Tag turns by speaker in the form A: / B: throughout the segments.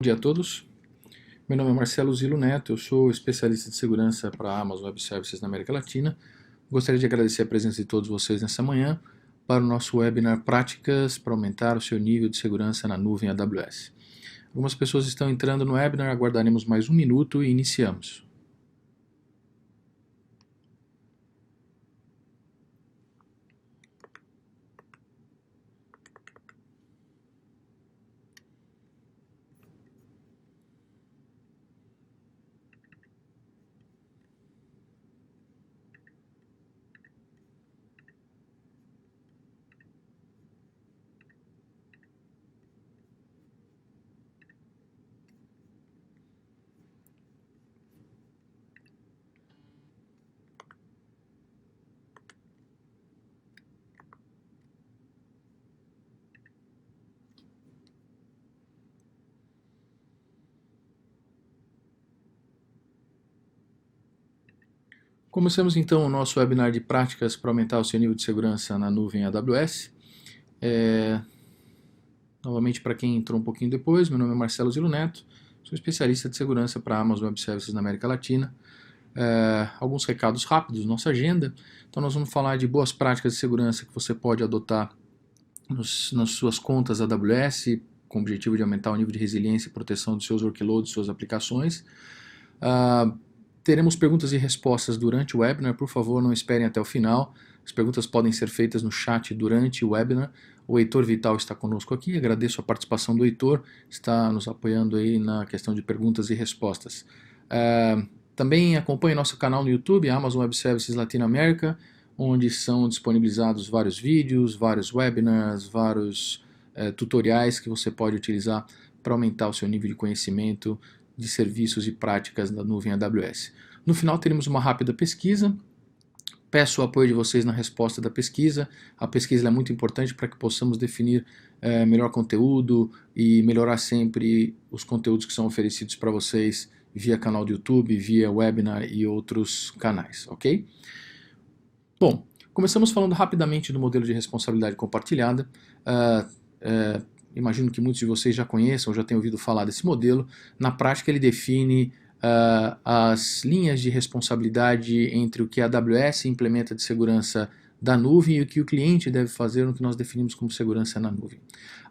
A: Bom dia a todos, meu nome é Marcelo Zilo Neto, eu sou especialista de segurança para a Amazon Web Services na América Latina. Gostaria de agradecer a presença de todos vocês nessa manhã para o nosso webinar Práticas para aumentar o seu nível de segurança na nuvem AWS. Algumas pessoas estão entrando no webinar, aguardaremos mais um minuto e iniciamos. Começamos então o nosso webinar de práticas para aumentar o seu nível de segurança na nuvem AWS. Novamente, para quem entrou um pouquinho depois, meu nome é Marcelo Zilo Neto, sou especialista de segurança para a Amazon Web Services na América Latina. Alguns recados rápidos, nossa agenda. Então nós vamos falar de boas práticas de segurança que você pode adotar nas suas contas AWS, com o objetivo de aumentar o nível de resiliência e proteção dos seus workloads, suas aplicações. Teremos perguntas e respostas durante o webinar, por favor não esperem até o final. As perguntas podem ser feitas no chat durante o webinar. O Heitor Vital está conosco aqui, agradeço a participação do Heitor, está nos apoiando aí na questão de perguntas e respostas. Também acompanhe nosso canal no YouTube, Amazon Web Services Latinoamérica, onde são disponibilizados vários vídeos, vários webinars, vários tutoriais que você pode utilizar para aumentar o seu nível de conhecimento de serviços e práticas da nuvem AWS. No final teremos uma rápida pesquisa. Peço o apoio de vocês na resposta da pesquisa. A pesquisa é muito importante para que possamos definir melhor conteúdo e melhorar sempre os conteúdos que são oferecidos para vocês via canal do YouTube, via webinar e outros canais, ok? Bom, começamos falando rapidamente do modelo de responsabilidade compartilhada. Imagino que muitos de vocês já conheçam ou já tenham ouvido falar desse modelo. Na prática ele define as linhas de responsabilidade entre o que a AWS implementa de segurança da nuvem e o que o cliente deve fazer no que nós definimos como segurança na nuvem.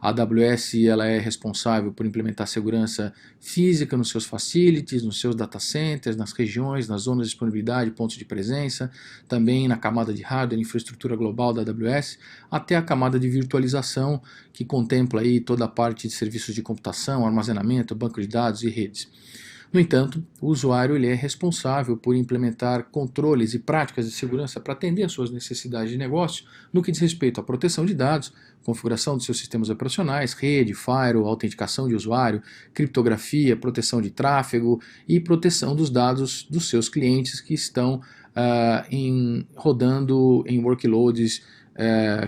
A: A AWS ela é responsável por implementar segurança física nos seus facilities, nos seus data centers, nas regiões, nas zonas de disponibilidade, pontos de presença, também na camada de hardware, infraestrutura global da AWS, até a camada de virtualização, que contempla aí toda a parte de serviços de computação, armazenamento, banco de dados e redes. No entanto, o usuário ele é responsável por implementar controles e práticas de segurança para atender às suas necessidades de negócio no que diz respeito à proteção de dados, configuração dos seus sistemas operacionais, rede, firewall, autenticação de usuário, criptografia, proteção de tráfego e proteção dos dados dos seus clientes que estão rodando em workloads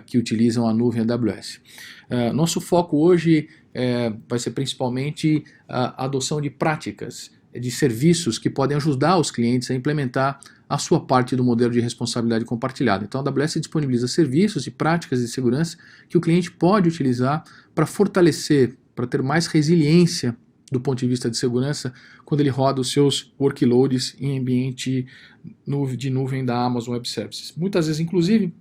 A: que utilizam a nuvem AWS. Nosso foco hoje vai ser principalmente a adoção de práticas, de serviços que podem ajudar os clientes a implementar a sua parte do modelo de responsabilidade compartilhada. Então a AWS disponibiliza serviços e práticas de segurança que o cliente pode utilizar para fortalecer, para ter mais resiliência do ponto de vista de segurança quando ele roda os seus workloads em ambiente de nuvem da Amazon Web Services. Muitas vezes, inclusive,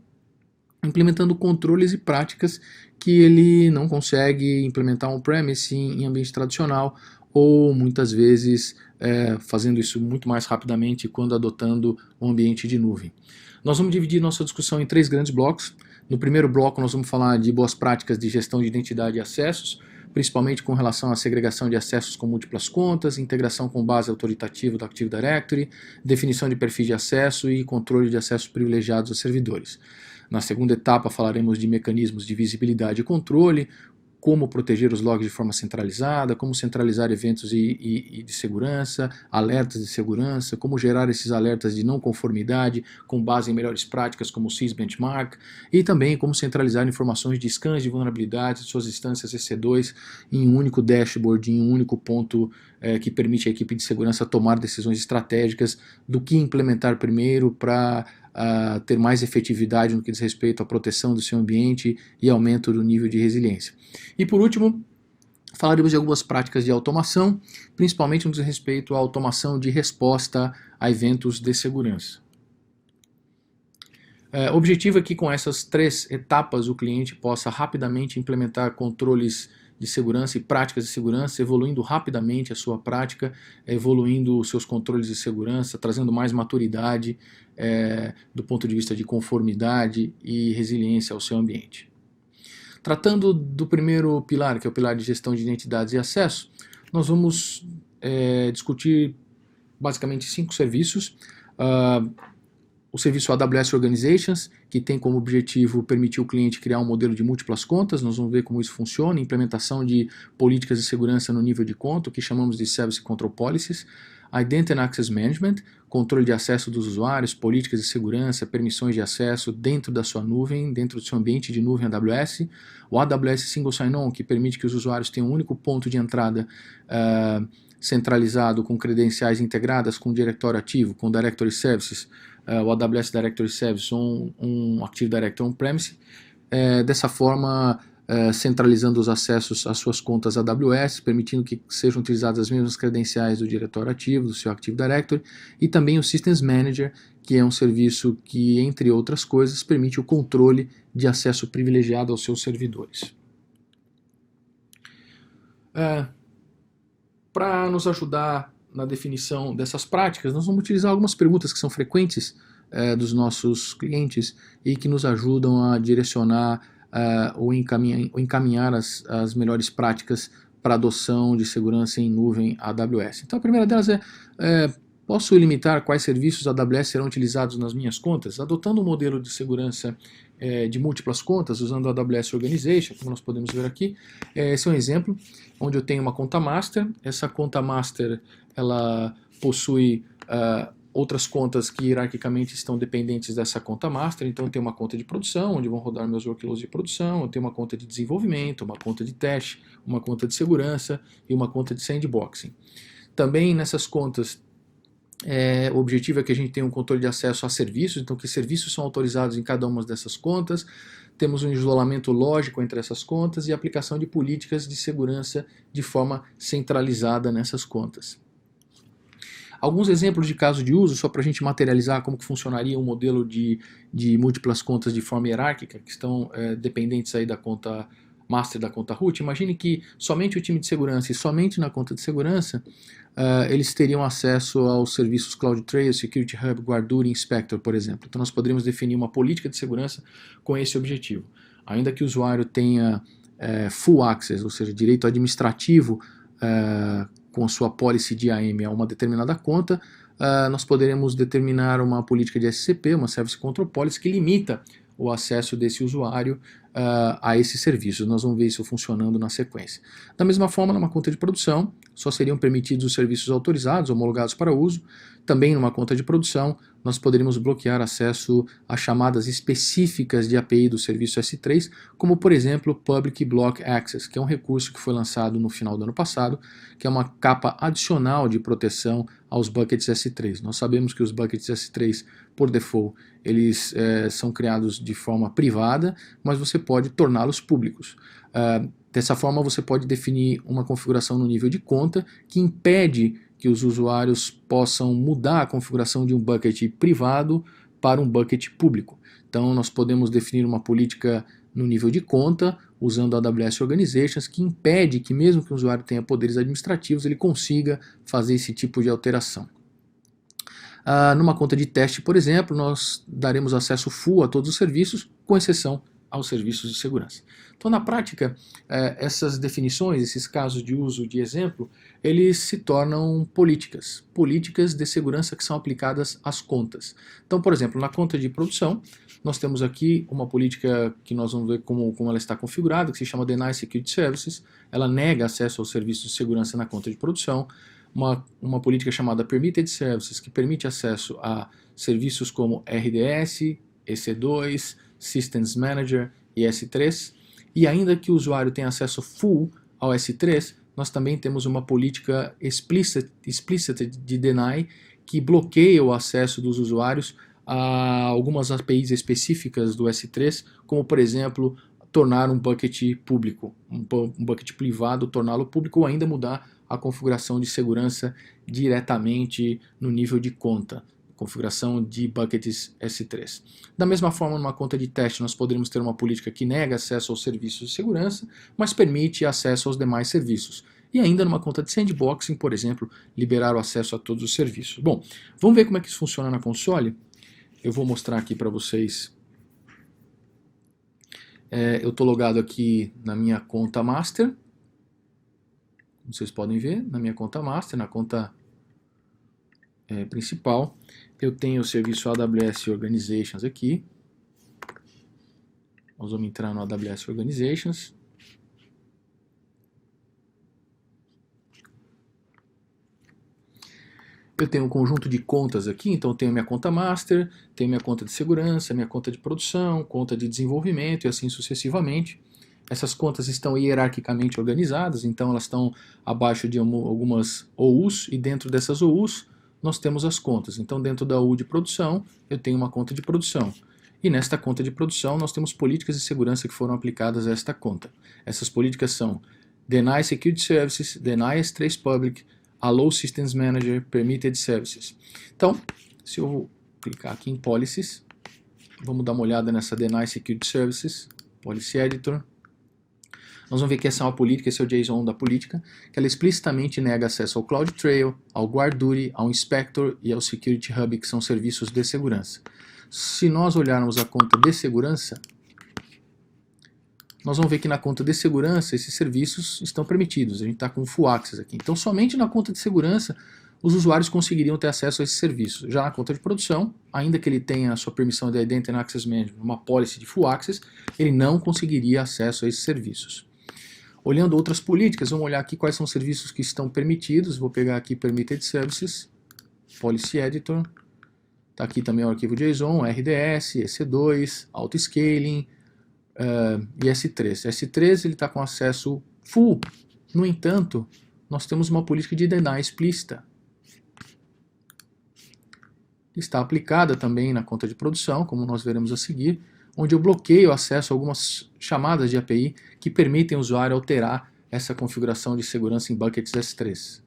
A: implementando controles e práticas que ele não consegue implementar on-premise em ambiente tradicional, ou muitas vezes fazendo isso muito mais rapidamente quando adotando um ambiente de nuvem. Nós vamos dividir nossa discussão em 3 grandes blocos. No primeiro bloco nós vamos falar de boas práticas de gestão de identidade e acessos, principalmente com relação à segregação de acessos com múltiplas contas, integração com base autoritativa do Active Directory, definição de perfis de acesso e controle de acessos privilegiados a servidores. Na segunda etapa falaremos de mecanismos de visibilidade e controle, como proteger os logs de forma centralizada, como centralizar eventos de segurança, alertas de segurança, como gerar esses alertas de não conformidade com base em melhores práticas como o SIS Benchmark, e também como centralizar informações de scans de vulnerabilidades de suas instâncias EC2 em um único dashboard, em um único ponto que permite à equipe de segurança tomar decisões estratégicas do que implementar primeiro para ter mais efetividade no que diz respeito à proteção do seu ambiente e aumento do nível de resiliência. E por último, falaremos de algumas práticas de automação, principalmente no que diz respeito à automação de resposta a eventos de segurança. O objetivo é que com essas 3 etapas o cliente possa rapidamente implementar controles de segurança e práticas de segurança, evoluindo rapidamente a sua prática, evoluindo os seus controles de segurança, trazendo mais maturidade do ponto de vista de conformidade e resiliência ao seu ambiente. Tratando do primeiro pilar, que é o pilar de gestão de identidades e acesso, nós vamos discutir basicamente 5 serviços. O serviço AWS Organizations, que tem como objetivo permitir o cliente criar um modelo de múltiplas contas. Nós vamos ver como isso funciona, implementação de políticas de segurança no nível de conta, o que chamamos de Service Control Policies. Identity and Access Management, controle de acesso dos usuários, políticas de segurança, permissões de acesso dentro da sua nuvem, dentro do seu ambiente de nuvem AWS. O AWS Single Sign-On, que permite que os usuários tenham um único ponto de entrada centralizado com credenciais integradas com o diretório ativo, com Directory Services, o AWS Directory Service ou um Active Directory on-premise, dessa forma centralizando os acessos às suas contas AWS, permitindo que sejam utilizadas as mesmas credenciais do diretório ativo, do seu Active Directory, e também o Systems Manager, que é um serviço que, entre outras coisas, permite o controle de acesso privilegiado aos seus servidores. Para nos ajudar na definição dessas práticas, nós vamos utilizar algumas perguntas que são frequentes dos nossos clientes e que nos ajudam a direcionar ou encaminhar as melhores práticas para adoção de segurança em nuvem AWS. Então a primeira delas posso limitar quais serviços AWS serão utilizados nas minhas contas? Adotando um modelo de segurança de múltiplas contas, usando a AWS Organization, como nós podemos ver aqui. Esse é um exemplo, onde eu tenho uma conta master. Essa conta master ela possui outras contas que hierarquicamente estão dependentes dessa conta master. Então eu tenho uma conta de produção, onde vão rodar meus workloads de produção, eu tenho uma conta de desenvolvimento, uma conta de teste, uma conta de segurança e uma conta de sandboxing. Também nessas contas, o objetivo é que a gente tenha um controle de acesso a serviços, então que serviços são autorizados em cada uma dessas contas, temos um isolamento lógico entre essas contas e aplicação de políticas de segurança de forma centralizada nessas contas. Alguns exemplos de caso de uso, só para a gente materializar como que funcionaria um modelo de múltiplas contas de forma hierárquica, que estão dependentes aí da conta master da conta root. Imagine que somente o time de segurança e somente na conta de segurança eles teriam acesso aos serviços CloudTrail, Security Hub, Guarduri, Inspector, por exemplo. Então nós poderíamos definir uma política de segurança com esse objetivo. Ainda que o usuário tenha full access, ou seja, direito administrativo com a sua policy de IAM a uma determinada conta, nós poderemos determinar uma política de SCP, uma Service Control Policy, que limita o acesso desse usuário a esses serviços. Nós vamos ver isso funcionando na sequência. Da mesma forma, numa conta de produção, só seriam permitidos os serviços autorizados, homologados para uso. Também numa conta de produção, nós poderíamos bloquear acesso a chamadas específicas de API do serviço S3, como por exemplo Public Block Access, que é um recurso que foi lançado no final do ano passado, que é uma capa adicional de proteção aos buckets S3. Nós sabemos que os buckets S3, por default, eles são criados de forma privada, mas você pode torná-los públicos. Dessa forma você pode definir uma configuração no nível de conta que impede que os usuários possam mudar a configuração de um bucket privado para um bucket público. Então nós podemos definir uma política no nível de conta, usando a AWS Organizations, que impede que mesmo que o usuário tenha poderes administrativos, ele consiga fazer esse tipo de alteração. Numa conta de teste, por exemplo, nós daremos acesso full a todos os serviços, com exceção aos serviços de segurança. Então, na prática, essas definições, esses casos de uso de exemplo, eles se tornam políticas de segurança que são aplicadas às contas. Então, por exemplo, na conta de produção, nós temos aqui uma política que nós vamos ver como ela está configurada, que se chama Deny Security Services. Ela nega acesso aos serviços de segurança na conta de produção. Uma política chamada Permitted Services, que permite acesso a serviços como RDS, EC2, Systems Manager e S3, e ainda que o usuário tenha acesso full ao S3, nós também temos uma política explícita de deny que bloqueia o acesso dos usuários a algumas APIs específicas do S3, como por exemplo tornar um bucket público, um bucket privado, torná-lo público, ou ainda mudar a configuração de segurança diretamente no nível de conta, configuração de buckets S3. Da mesma forma, numa conta de teste, nós poderíamos ter uma política que nega acesso aos serviços de segurança, mas permite acesso aos demais serviços. E ainda numa conta de sandboxing, por exemplo, liberar o acesso a todos os serviços. Bom, vamos ver como é que isso funciona na console? Eu vou mostrar aqui para vocês. Eu estou logado aqui na minha conta master. Como vocês podem ver, na minha conta master, na conta principal, eu tenho o serviço AWS Organizations aqui. Nós vamos entrar no AWS Organizations. Eu tenho um conjunto de contas aqui, então eu tenho minha conta master, tenho minha conta de segurança, minha conta de produção, conta de desenvolvimento e assim sucessivamente. Essas contas estão hierarquicamente organizadas, então elas estão abaixo de algumas OUs, e dentro dessas OUs nós temos as contas. Então dentro da OU de produção eu tenho uma conta de produção. E nesta conta de produção nós temos políticas de segurança que foram aplicadas a esta conta. Essas políticas são Deny Security Services, Deny S3 Public, Allow Systems Manager, Permitted Services. Então, se eu clicar aqui em Policies, vamos dar uma olhada nessa Deny Security Services, Policy Editor. Nós vamos ver que essa é uma política, esse é o JSON da política, que ela explicitamente nega acesso ao CloudTrail, ao GuardDuty, ao Inspector e ao Security Hub, que são serviços de segurança. Se nós olharmos a conta de segurança, nós vamos ver que na conta de segurança esses serviços estão permitidos. A gente está com full access aqui. Então somente na conta de segurança os usuários conseguiriam ter acesso a esses serviços. Já na conta de produção, ainda que ele tenha a sua permissão de Identity and Access Management, uma policy de full access, ele não conseguiria acesso a esses serviços. Olhando outras políticas, vamos olhar aqui quais são os serviços que estão permitidos. Vou pegar aqui Permitted Services, Policy Editor. Está aqui também o arquivo JSON, RDS, EC2, Auto-Scaling, e S3. S3 ele está com acesso full. No entanto, nós temos uma política de deny explícita. Está aplicada também na conta de produção, como nós veremos a seguir, onde eu bloqueio o acesso a algumas chamadas de API que permitem ao usuário alterar essa configuração de segurança em buckets S3.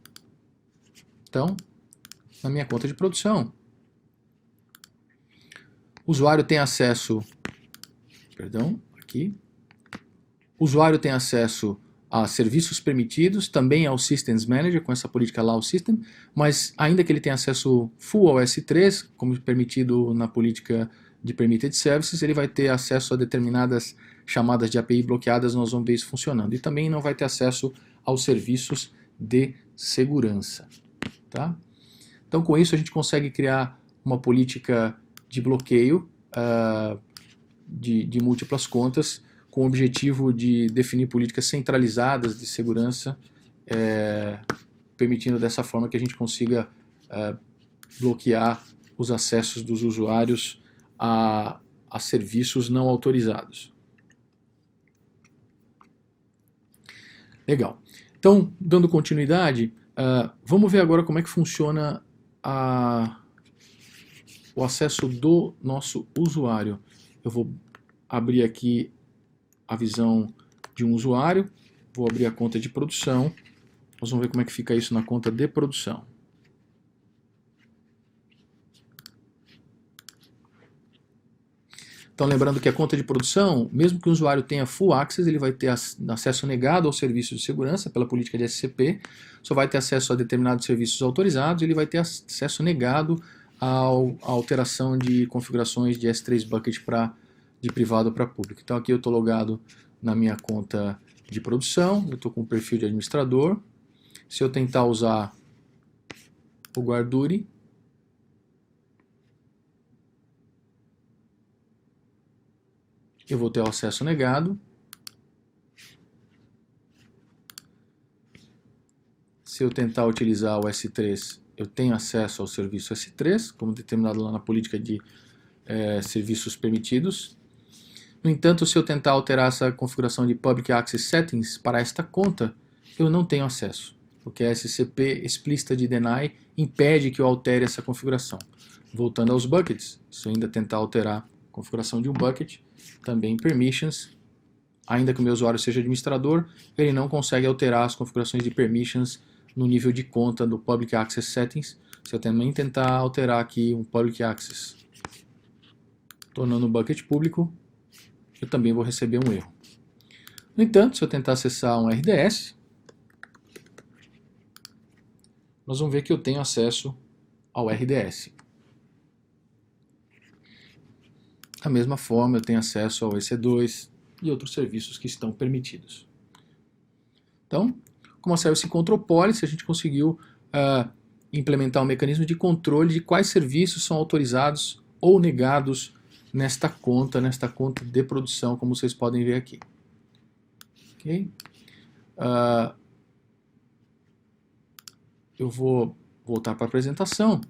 A: Então, na minha conta de produção, o usuário tem acesso, o usuário tem acesso a serviços permitidos, também ao Systems Manager, com essa política Allow System, mas ainda que ele tenha acesso full ao S3, como permitido na política de Permitted Services, ele vai ter acesso a determinadas chamadas de API bloqueadas, nós vamos ver isso funcionando. E também não vai ter acesso aos serviços de segurança. Tá? Então com isso a gente consegue criar uma política de bloqueio de múltiplas contas, com o objetivo de definir políticas centralizadas de segurança, permitindo dessa forma que a gente consiga bloquear os acessos dos usuários a serviços não autorizados. Legal. Então, dando continuidade, vamos ver agora como é que funciona o acesso do nosso usuário. Eu vou abrir aqui a visão de um usuário, vou abrir a conta de produção, nós vamos ver como é que fica isso na conta de produção. Então lembrando que a conta de produção, mesmo que o usuário tenha full access, ele vai ter acesso negado ao serviço de segurança pela política de SCP, só vai ter acesso a determinados serviços autorizados, ele vai ter acesso negado à alteração de configurações de S3 Bucket de privado para público. Então aqui eu estou logado na minha conta de produção, eu estou com o perfil de administrador. Se eu tentar usar o GuardDuty, eu vou ter o acesso negado. Se eu tentar utilizar o S3, eu tenho acesso ao serviço S3, como determinado lá na política de serviços permitidos. No entanto, se eu tentar alterar essa configuração de Public Access Settings para esta conta, eu não tenho acesso, porque a SCP explícita de Deny impede que eu altere essa configuração. Voltando aos buckets, se eu ainda tentar alterar a configuração de um bucket, também Permissions, ainda que o meu usuário seja administrador, ele não consegue alterar as configurações de permissions no nível de conta do Public Access Settings. Se eu também tentar alterar aqui um Public Access, tornando o bucket público, eu também vou receber um erro. No entanto, se eu tentar acessar um RDS, nós vamos ver que eu tenho acesso ao RDS. Da mesma forma, eu tenho acesso ao EC2 e outros serviços que estão permitidos. Então, com a Service Control Policy, a gente conseguiu implementar um mecanismo de controle de quais serviços são autorizados ou negados nesta conta de produção, como vocês podem ver aqui. Okay? Eu vou voltar para a apresentação.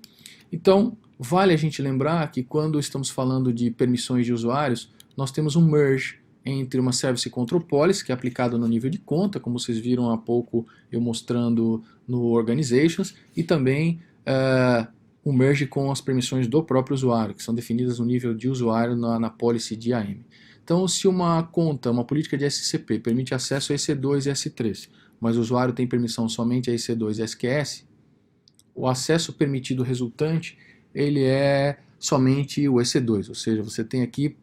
A: Então, vale a gente lembrar que quando estamos falando de permissões de usuários, nós temos um merge entre uma Service Control Policy, que é aplicado no nível de conta, como vocês viram há pouco eu mostrando no Organizations, e também um merge com as permissões do próprio usuário, que são definidas no nível de usuário na policy de IAM. Então, se uma conta, uma política de SCP, permite acesso a EC2 e S3, mas o usuário tem permissão somente a EC2 e SQS, o acesso permitido resultante ele é somente o EC2, ou seja, você tem aqui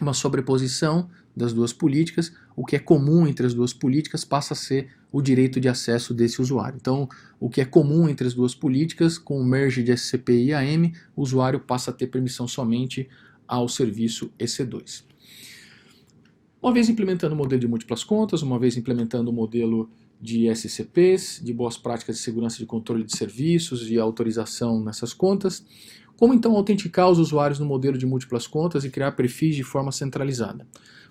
A: uma sobreposição das duas políticas, o que é comum entre as duas políticas passa a ser o direito de acesso desse usuário. Então, o que é comum entre as duas políticas, com o merge de SCP e IAM, o usuário passa a ter permissão somente ao serviço EC2. Uma vez implementando o modelo de múltiplas contas, uma vez implementando o modelo de SCPs, de boas práticas de segurança de controle de serviços e autorização nessas contas, como então autenticar os usuários no modelo de múltiplas contas e criar perfis de forma centralizada?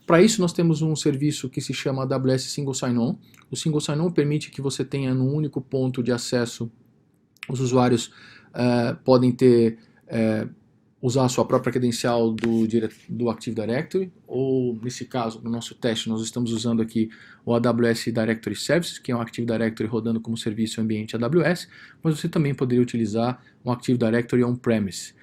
A: Para isso nós temos um serviço que se chama AWS Single Sign-On. O Single Sign-On permite que você tenha num único ponto de acesso, os usuários podem ter usar a sua própria credencial do Active Directory, ou nesse caso, no nosso teste, nós estamos usando aqui o AWS Directory Services, que é um Active Directory rodando como serviço ambiente AWS, mas você também poderia utilizar um Active Directory on-premise.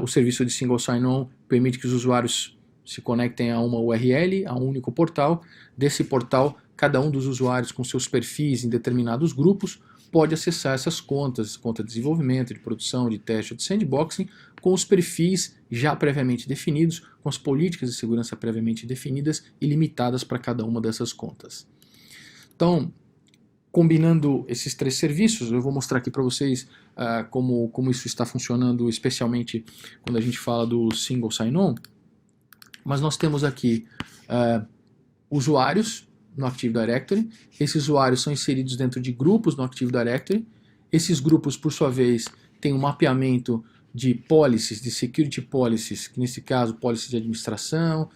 A: O serviço de Single Sign-On permite que os usuários se conectem a uma URL, a um único portal. Desse portal, cada um dos usuários com seus perfis em determinados grupos pode acessar essas contas, conta de desenvolvimento, de produção, de teste ou de sandboxing, com os perfis já previamente definidos, com as políticas de segurança previamente definidas e limitadas para cada uma dessas contas. Então, combinando esses três serviços, eu vou mostrar aqui para vocês como isso está funcionando, especialmente quando a gente fala do Single Sign-On. Mas nós temos aqui usuários no Active Directory. Esses usuários são inseridos dentro de grupos no Active Directory. Esses grupos, por sua vez, têm um mapeamento de policies, de security policies, que nesse caso, policy de administração,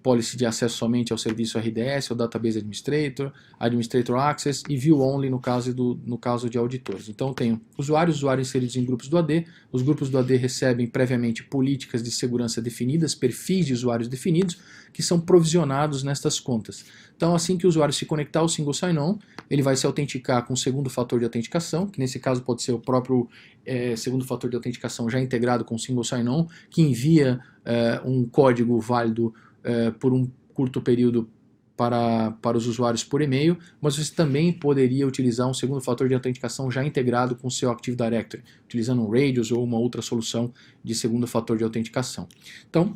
A: policy de acesso somente ao serviço RDS, ao Database Administrator, Administrator Access e View Only no caso de auditores. Então tenho usuários inseridos em grupos do AD, os grupos do AD recebem previamente políticas de segurança definidas, perfis de usuários definidos, que são provisionados nestas contas. Então assim que o usuário se conectar ao Single Sign-On, ele vai se autenticar com o segundo fator de autenticação, que nesse caso pode ser o próprio segundo fator de autenticação já integrado com o Single Sign-On, que envia um código válido por um curto período para os usuários por e-mail, mas você também poderia utilizar um segundo fator de autenticação já integrado com o seu Active Directory, utilizando um Radius ou uma outra solução de segundo fator de autenticação. Então,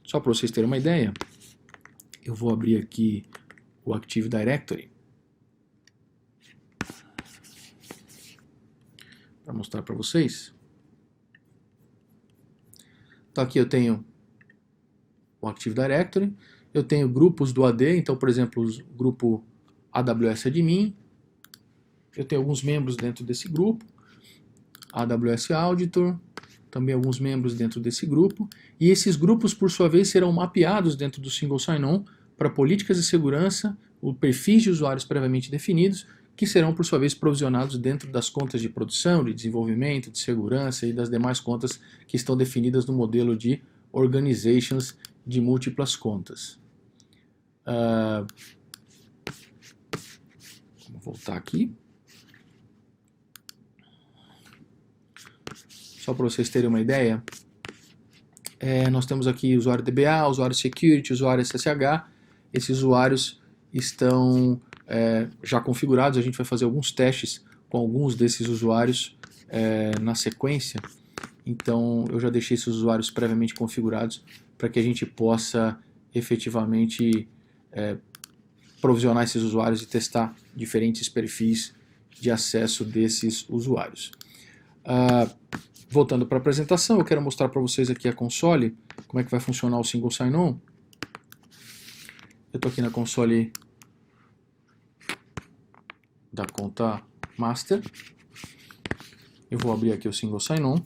A: só para vocês terem uma ideia, eu vou abrir aqui o Active Directory para mostrar para vocês. Então aqui eu tenho o Active Directory, eu tenho grupos do AD, então por exemplo o grupo AWS Admin, eu tenho alguns membros dentro desse grupo, AWS Auditor, também alguns membros dentro desse grupo, e esses grupos por sua vez serão mapeados dentro do Single Sign-On para políticas de segurança, ou perfis de usuários previamente definidos, que serão por sua vez provisionados dentro das contas de produção, de desenvolvimento, de segurança e das demais contas que estão definidas no modelo de Organizations de múltiplas contas. Vamos voltar aqui. Só para vocês terem uma ideia, nós temos aqui usuário DBA, usuário Security, usuário SSH, esses usuários estão já configurados. A gente vai fazer alguns testes com alguns desses usuários na sequência. Então eu já deixei esses usuários previamente configurados para que a gente possa efetivamente provisionar esses usuários e testar diferentes perfis de acesso desses usuários. Voltando para a apresentação, eu quero mostrar para vocês aqui a console, como é que vai funcionar o Single Sign-On. Eu estou aqui na console da conta Master. Eu vou abrir aqui o Single Sign-On.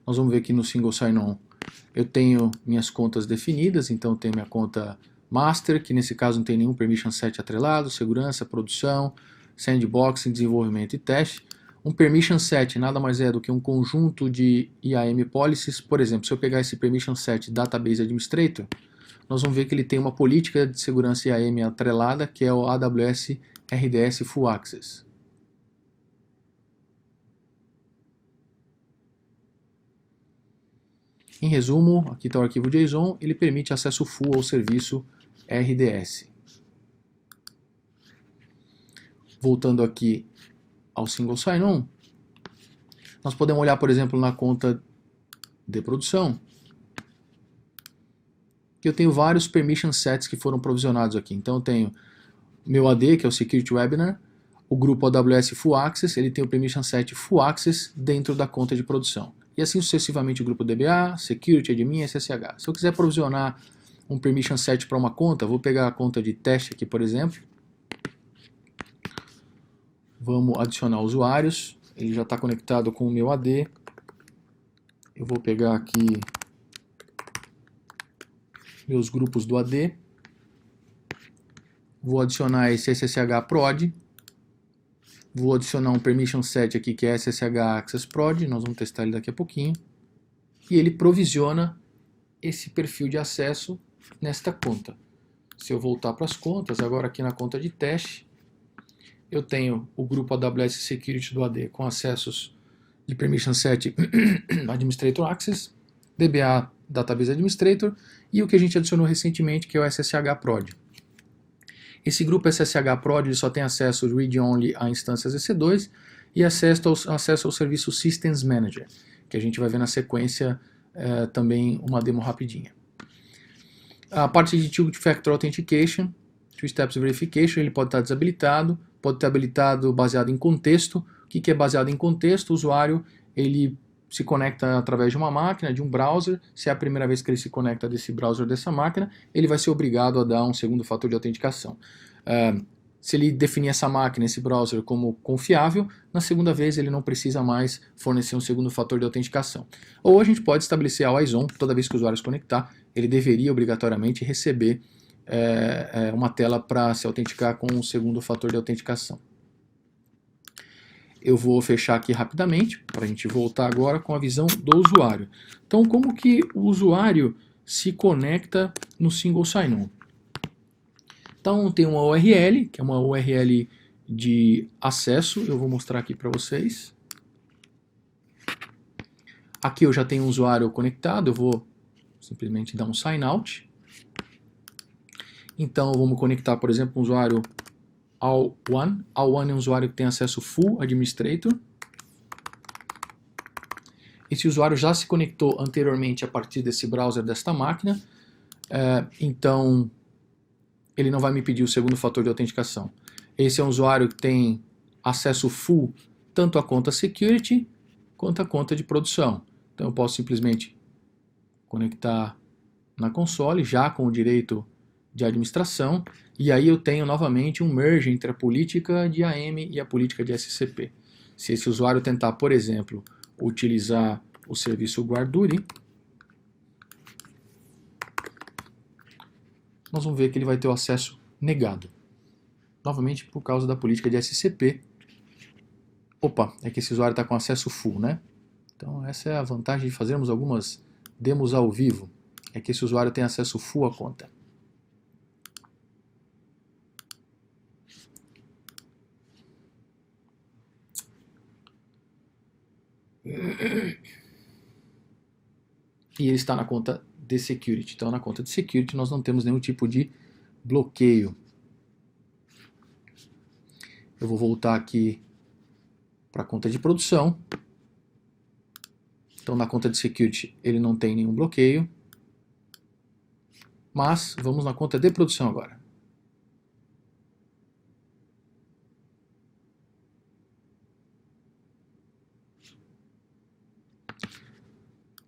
A: Nós vamos ver aqui no Single Sign-On, eu tenho minhas contas definidas, então eu tenho minha conta Master, que nesse caso não tem nenhum Permission Set atrelado, segurança, produção, sandboxing, desenvolvimento e teste. Um Permission Set nada mais é do que um conjunto de IAM Policies. Por exemplo, se eu pegar esse Permission Set Database Administrator, nós vamos ver que ele tem uma política de segurança IAM atrelada, que é o AWS RDS Full Access. Em resumo, aqui está o arquivo JSON, ele permite acesso full ao serviço RDS. Voltando aqui ao Single Sign-On, nós podemos olhar, por exemplo, na conta de produção, que eu tenho vários permission sets que foram provisionados aqui. Então eu tenho meu AD, que é o Security Webinar, o grupo AWS Full Access, ele tem o permission set Full Access dentro da conta de produção. E assim sucessivamente o grupo DBA, Security, Admin, SSH. Se eu quiser provisionar um permission set para uma conta, vou pegar a conta de teste aqui, por exemplo. Vamos adicionar usuários. Ele já está conectado com o meu AD. Eu vou pegar aqui meus grupos do AD. Vou adicionar esse SSH Prod. Vou adicionar um permission set aqui que é SSH Access Prod, nós vamos testar ele daqui a pouquinho. E ele provisiona esse perfil de acesso nesta conta. Se eu voltar para as contas, agora aqui na conta de teste, eu tenho o grupo AWS Security do AD com acessos de permission set Administrator Access, DBA Database Administrator e o que a gente adicionou recentemente que é o SSH Prod. Esse grupo SSH Prod só tem acesso read-only a instâncias EC2 e acesso ao serviço Systems Manager, que a gente vai ver na sequência também uma demo rapidinha. A parte de Two-Factor Authentication, Two Steps Verification, ele pode estar desabilitado, pode estar habilitado baseado em contexto. O que é baseado em contexto? O usuário ele se conecta através de uma máquina, de um browser. Se é a primeira vez que ele se conecta desse browser, dessa máquina, ele vai ser obrigado a dar um segundo fator de autenticação. Se ele definir essa máquina, esse browser, como confiável, na segunda vez ele não precisa mais fornecer um segundo fator de autenticação. Ou a gente pode estabelecer always on, toda vez que o usuário se conectar, ele deveria obrigatoriamente receber uma tela para se autenticar com um segundo fator de autenticação. Eu vou fechar aqui rapidamente, para a gente voltar agora com a visão do usuário. Então, como que o usuário se conecta no Single Sign-On? Então, tem uma URL, que é uma URL de acesso, eu vou mostrar aqui para vocês. Aqui eu já tenho um usuário conectado, eu vou simplesmente dar um sign out. Então, vamos conectar, por exemplo, um usuário All1. All1 é um usuário que tem acesso full administrator. Esse usuário já se conectou anteriormente a partir desse browser desta máquina, então ele não vai me pedir o segundo fator de autenticação. Esse é um usuário que tem acesso full tanto à conta security quanto à conta de produção. Então eu posso simplesmente conectar na console já com o direito de administração, e aí eu tenho novamente um merge entre a política de IAM e a política de SCP. Se esse usuário tentar, por exemplo, utilizar o serviço Guarduri, nós vamos ver que ele vai ter o acesso negado. Novamente por causa da política de SCP. Opa, é que esse usuário está com acesso full, né? Então essa é a vantagem de fazermos algumas demos ao vivo, é que esse usuário tem acesso full à conta. E ele está na conta de security. Então, na conta de security, nós não temos nenhum tipo de bloqueio. Eu vou voltar aqui para a conta de produção. Então, na conta de security, ele não tem nenhum bloqueio. Mas, vamos na conta de produção agora.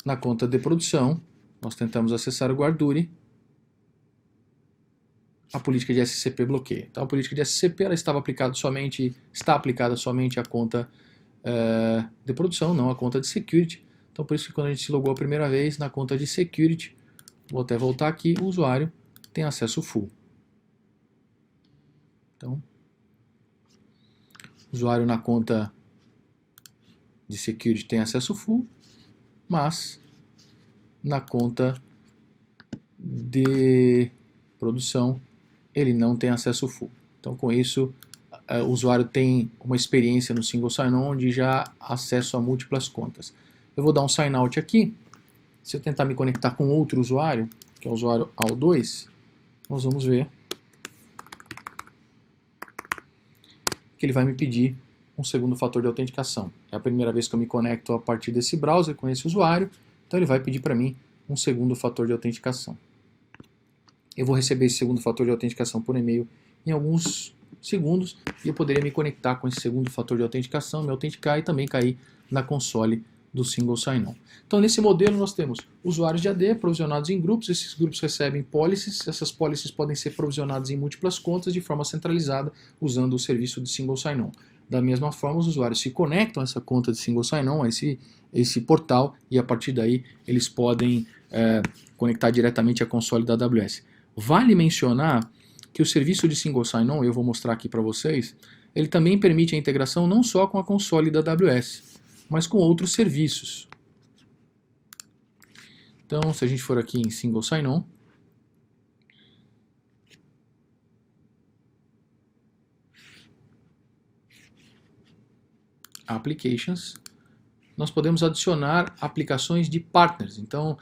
A: Na conta de produção, nós tentamos acessar o Guarduri. A política de SCP bloqueia. Então, a política de SCP ela está aplicada somente à conta de produção, não à conta de security. Então, por isso que quando a gente se logou a primeira vez na conta de security, vou até voltar aqui, o usuário tem acesso full. Então, o usuário na conta de security tem acesso full, mas na conta de produção ele não tem acesso full. Então, com isso, o usuário tem uma experiência no single sign-on de já acesso a múltiplas contas. Eu vou dar um sign out aqui. Se eu tentar me conectar com outro usuário, que é o usuário AO2, nós vamos ver que ele vai me pedir um segundo fator de autenticação. É a primeira vez que eu me conecto a partir desse browser com esse usuário, então ele vai pedir para mim um segundo fator de autenticação. Eu vou receber esse segundo fator de autenticação por e-mail em alguns segundos e eu poderia me conectar com esse segundo fator de autenticação, me autenticar e também cair na console do single sign-on. Então, nesse modelo nós temos usuários de AD provisionados em grupos, esses grupos recebem policies, essas policies podem ser provisionadas em múltiplas contas de forma centralizada usando o serviço de single sign-on. Da mesma forma, os usuários se conectam a essa conta de single sign-on, a esse portal, e a partir daí eles podem conectar diretamente à console da AWS. Vale mencionar que o serviço de single sign-on, eu vou mostrar aqui para vocês, ele também permite a integração não só com a console da AWS, mas com outros serviços. Então, se a gente for aqui em single sign-on, applications, nós podemos adicionar aplicações de partners. Então,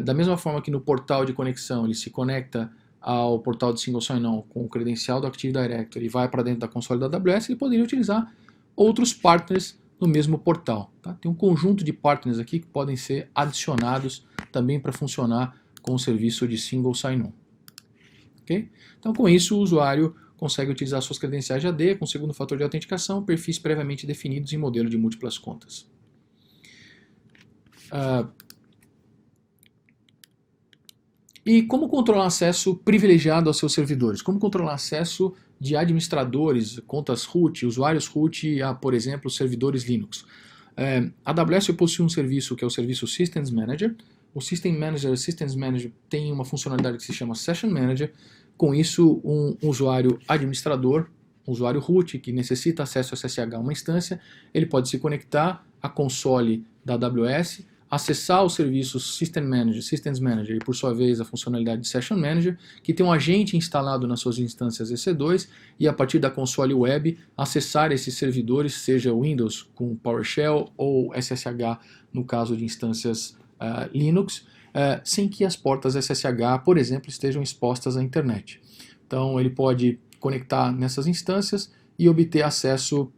A: da mesma forma que no portal de conexão ele se conecta ao portal de single sign-on com o credencial do Active Directory e vai para dentro da console da AWS, ele poderia utilizar outros partners no mesmo portal. Tá? Tem um conjunto de partners aqui que podem ser adicionados também para funcionar com o serviço de single sign-on. Okay? Então, com isso, o usuário consegue utilizar suas credenciais de AD com segundo fator de autenticação, perfis previamente definidos em modelo de múltiplas contas. E como controlar acesso privilegiado aos seus servidores? Como controlar acesso de administradores, contas root, usuários root a, por exemplo, servidores Linux? A AWS possui um serviço que é o serviço Systems Manager. O Systems Manager tem uma funcionalidade que se chama Session Manager. Com isso, um usuário administrador, um usuário root que necessita acesso a SSH a uma instância, ele pode se conectar à console da AWS, acessar o serviço Systems Manager e, por sua vez, a funcionalidade de Session Manager, que tem um agente instalado nas suas instâncias EC2 e, a partir da console web, acessar esses servidores, seja Windows com PowerShell ou SSH no caso de instâncias Linux, sem que as portas SSH, por exemplo, estejam expostas à internet. Então, ele pode conectar nessas instâncias e obter acesso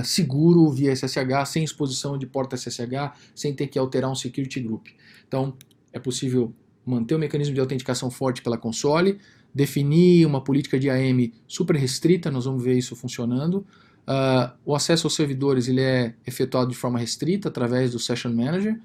A: seguro via SSH, sem exposição de porta SSH, sem ter que alterar um security group. Então, é possível manter o mecanismo de autenticação forte pela console, definir uma política de AM super restrita, nós vamos ver isso funcionando. O acesso aos servidores ele é efetuado de forma restrita através do Session Manager.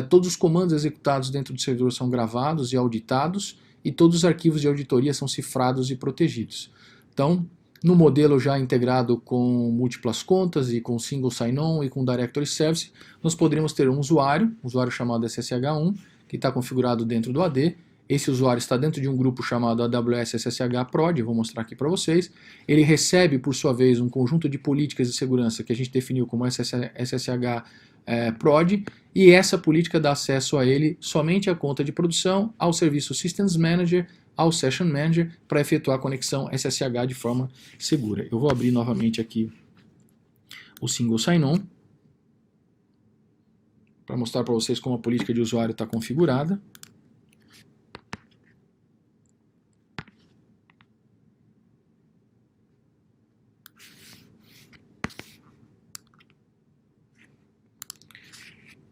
A: Todos os comandos executados dentro do servidor são gravados e auditados, e todos os arquivos de auditoria são cifrados e protegidos. Então, no modelo já integrado com múltiplas contas e com single sign-on e com directory service, nós poderíamos ter um usuário chamado SSH1, que está configurado dentro do AD. Esse usuário está dentro de um grupo chamado AWS SSH Prod, vou mostrar aqui para vocês. Ele recebe, por sua vez, um conjunto de políticas de segurança que a gente definiu como SSH Prod, e essa política dá acesso a ele somente à conta de produção, ao serviço Systems Manager, ao Session Manager, para efetuar a conexão SSH de forma segura. Eu vou abrir novamente aqui o Single Sign-On. para mostrar para vocês como a política de usuário está configurada.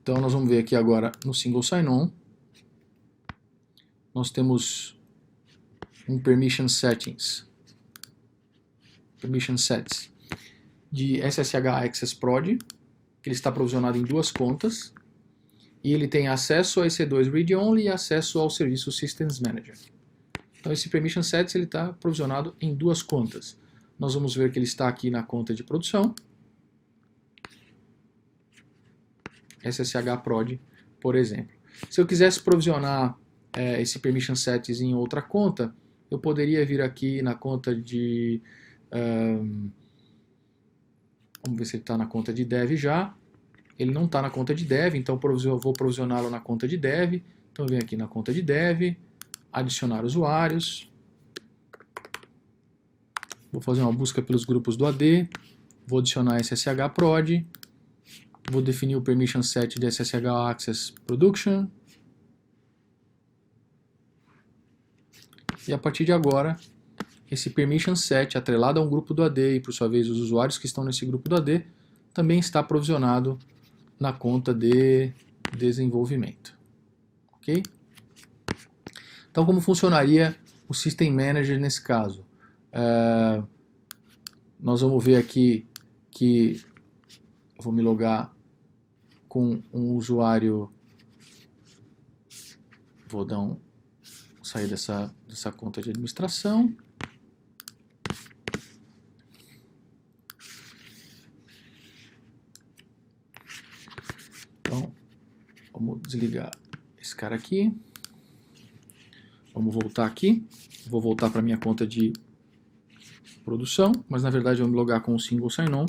A: Então nós vamos ver aqui agora no Single Sign-On. Nós temos um Permission Sets de SSH Access Prod, que ele está provisionado em 2 contas, e ele tem acesso a EC2 Read Only e acesso ao serviço Systems Manager. Então esse Permission Sets ele está provisionado em 2 contas. Nós vamos ver que ele está aqui na conta de produção, SSH Prod, por exemplo. Se eu quisesse provisionar esse Permission Sets em outra conta, eu poderia vir aqui na conta de... vamos ver se ele está na conta de dev já. Ele não está na conta de dev, então eu vou provisioná-lo na conta de dev. Então eu venho aqui na conta de dev, adicionar usuários. Vou fazer uma busca pelos grupos do AD. Vou adicionar SSH Prod. Vou definir o Permission Set de SSH Access Production. E a partir de agora, esse Permission Set atrelado a um grupo do AD e, por sua vez, os usuários que estão nesse grupo do AD, também está provisionado na conta de desenvolvimento. Ok? Então, como funcionaria o System Manager nesse caso? Nós vamos ver aqui que eu vou me logar com um usuário, vou dar sair dessa conta de administração. Então, vamos desligar esse cara aqui. Vamos voltar aqui. Vou voltar para minha conta de produção, mas na verdade eu vou me logar com o Single Sign-On.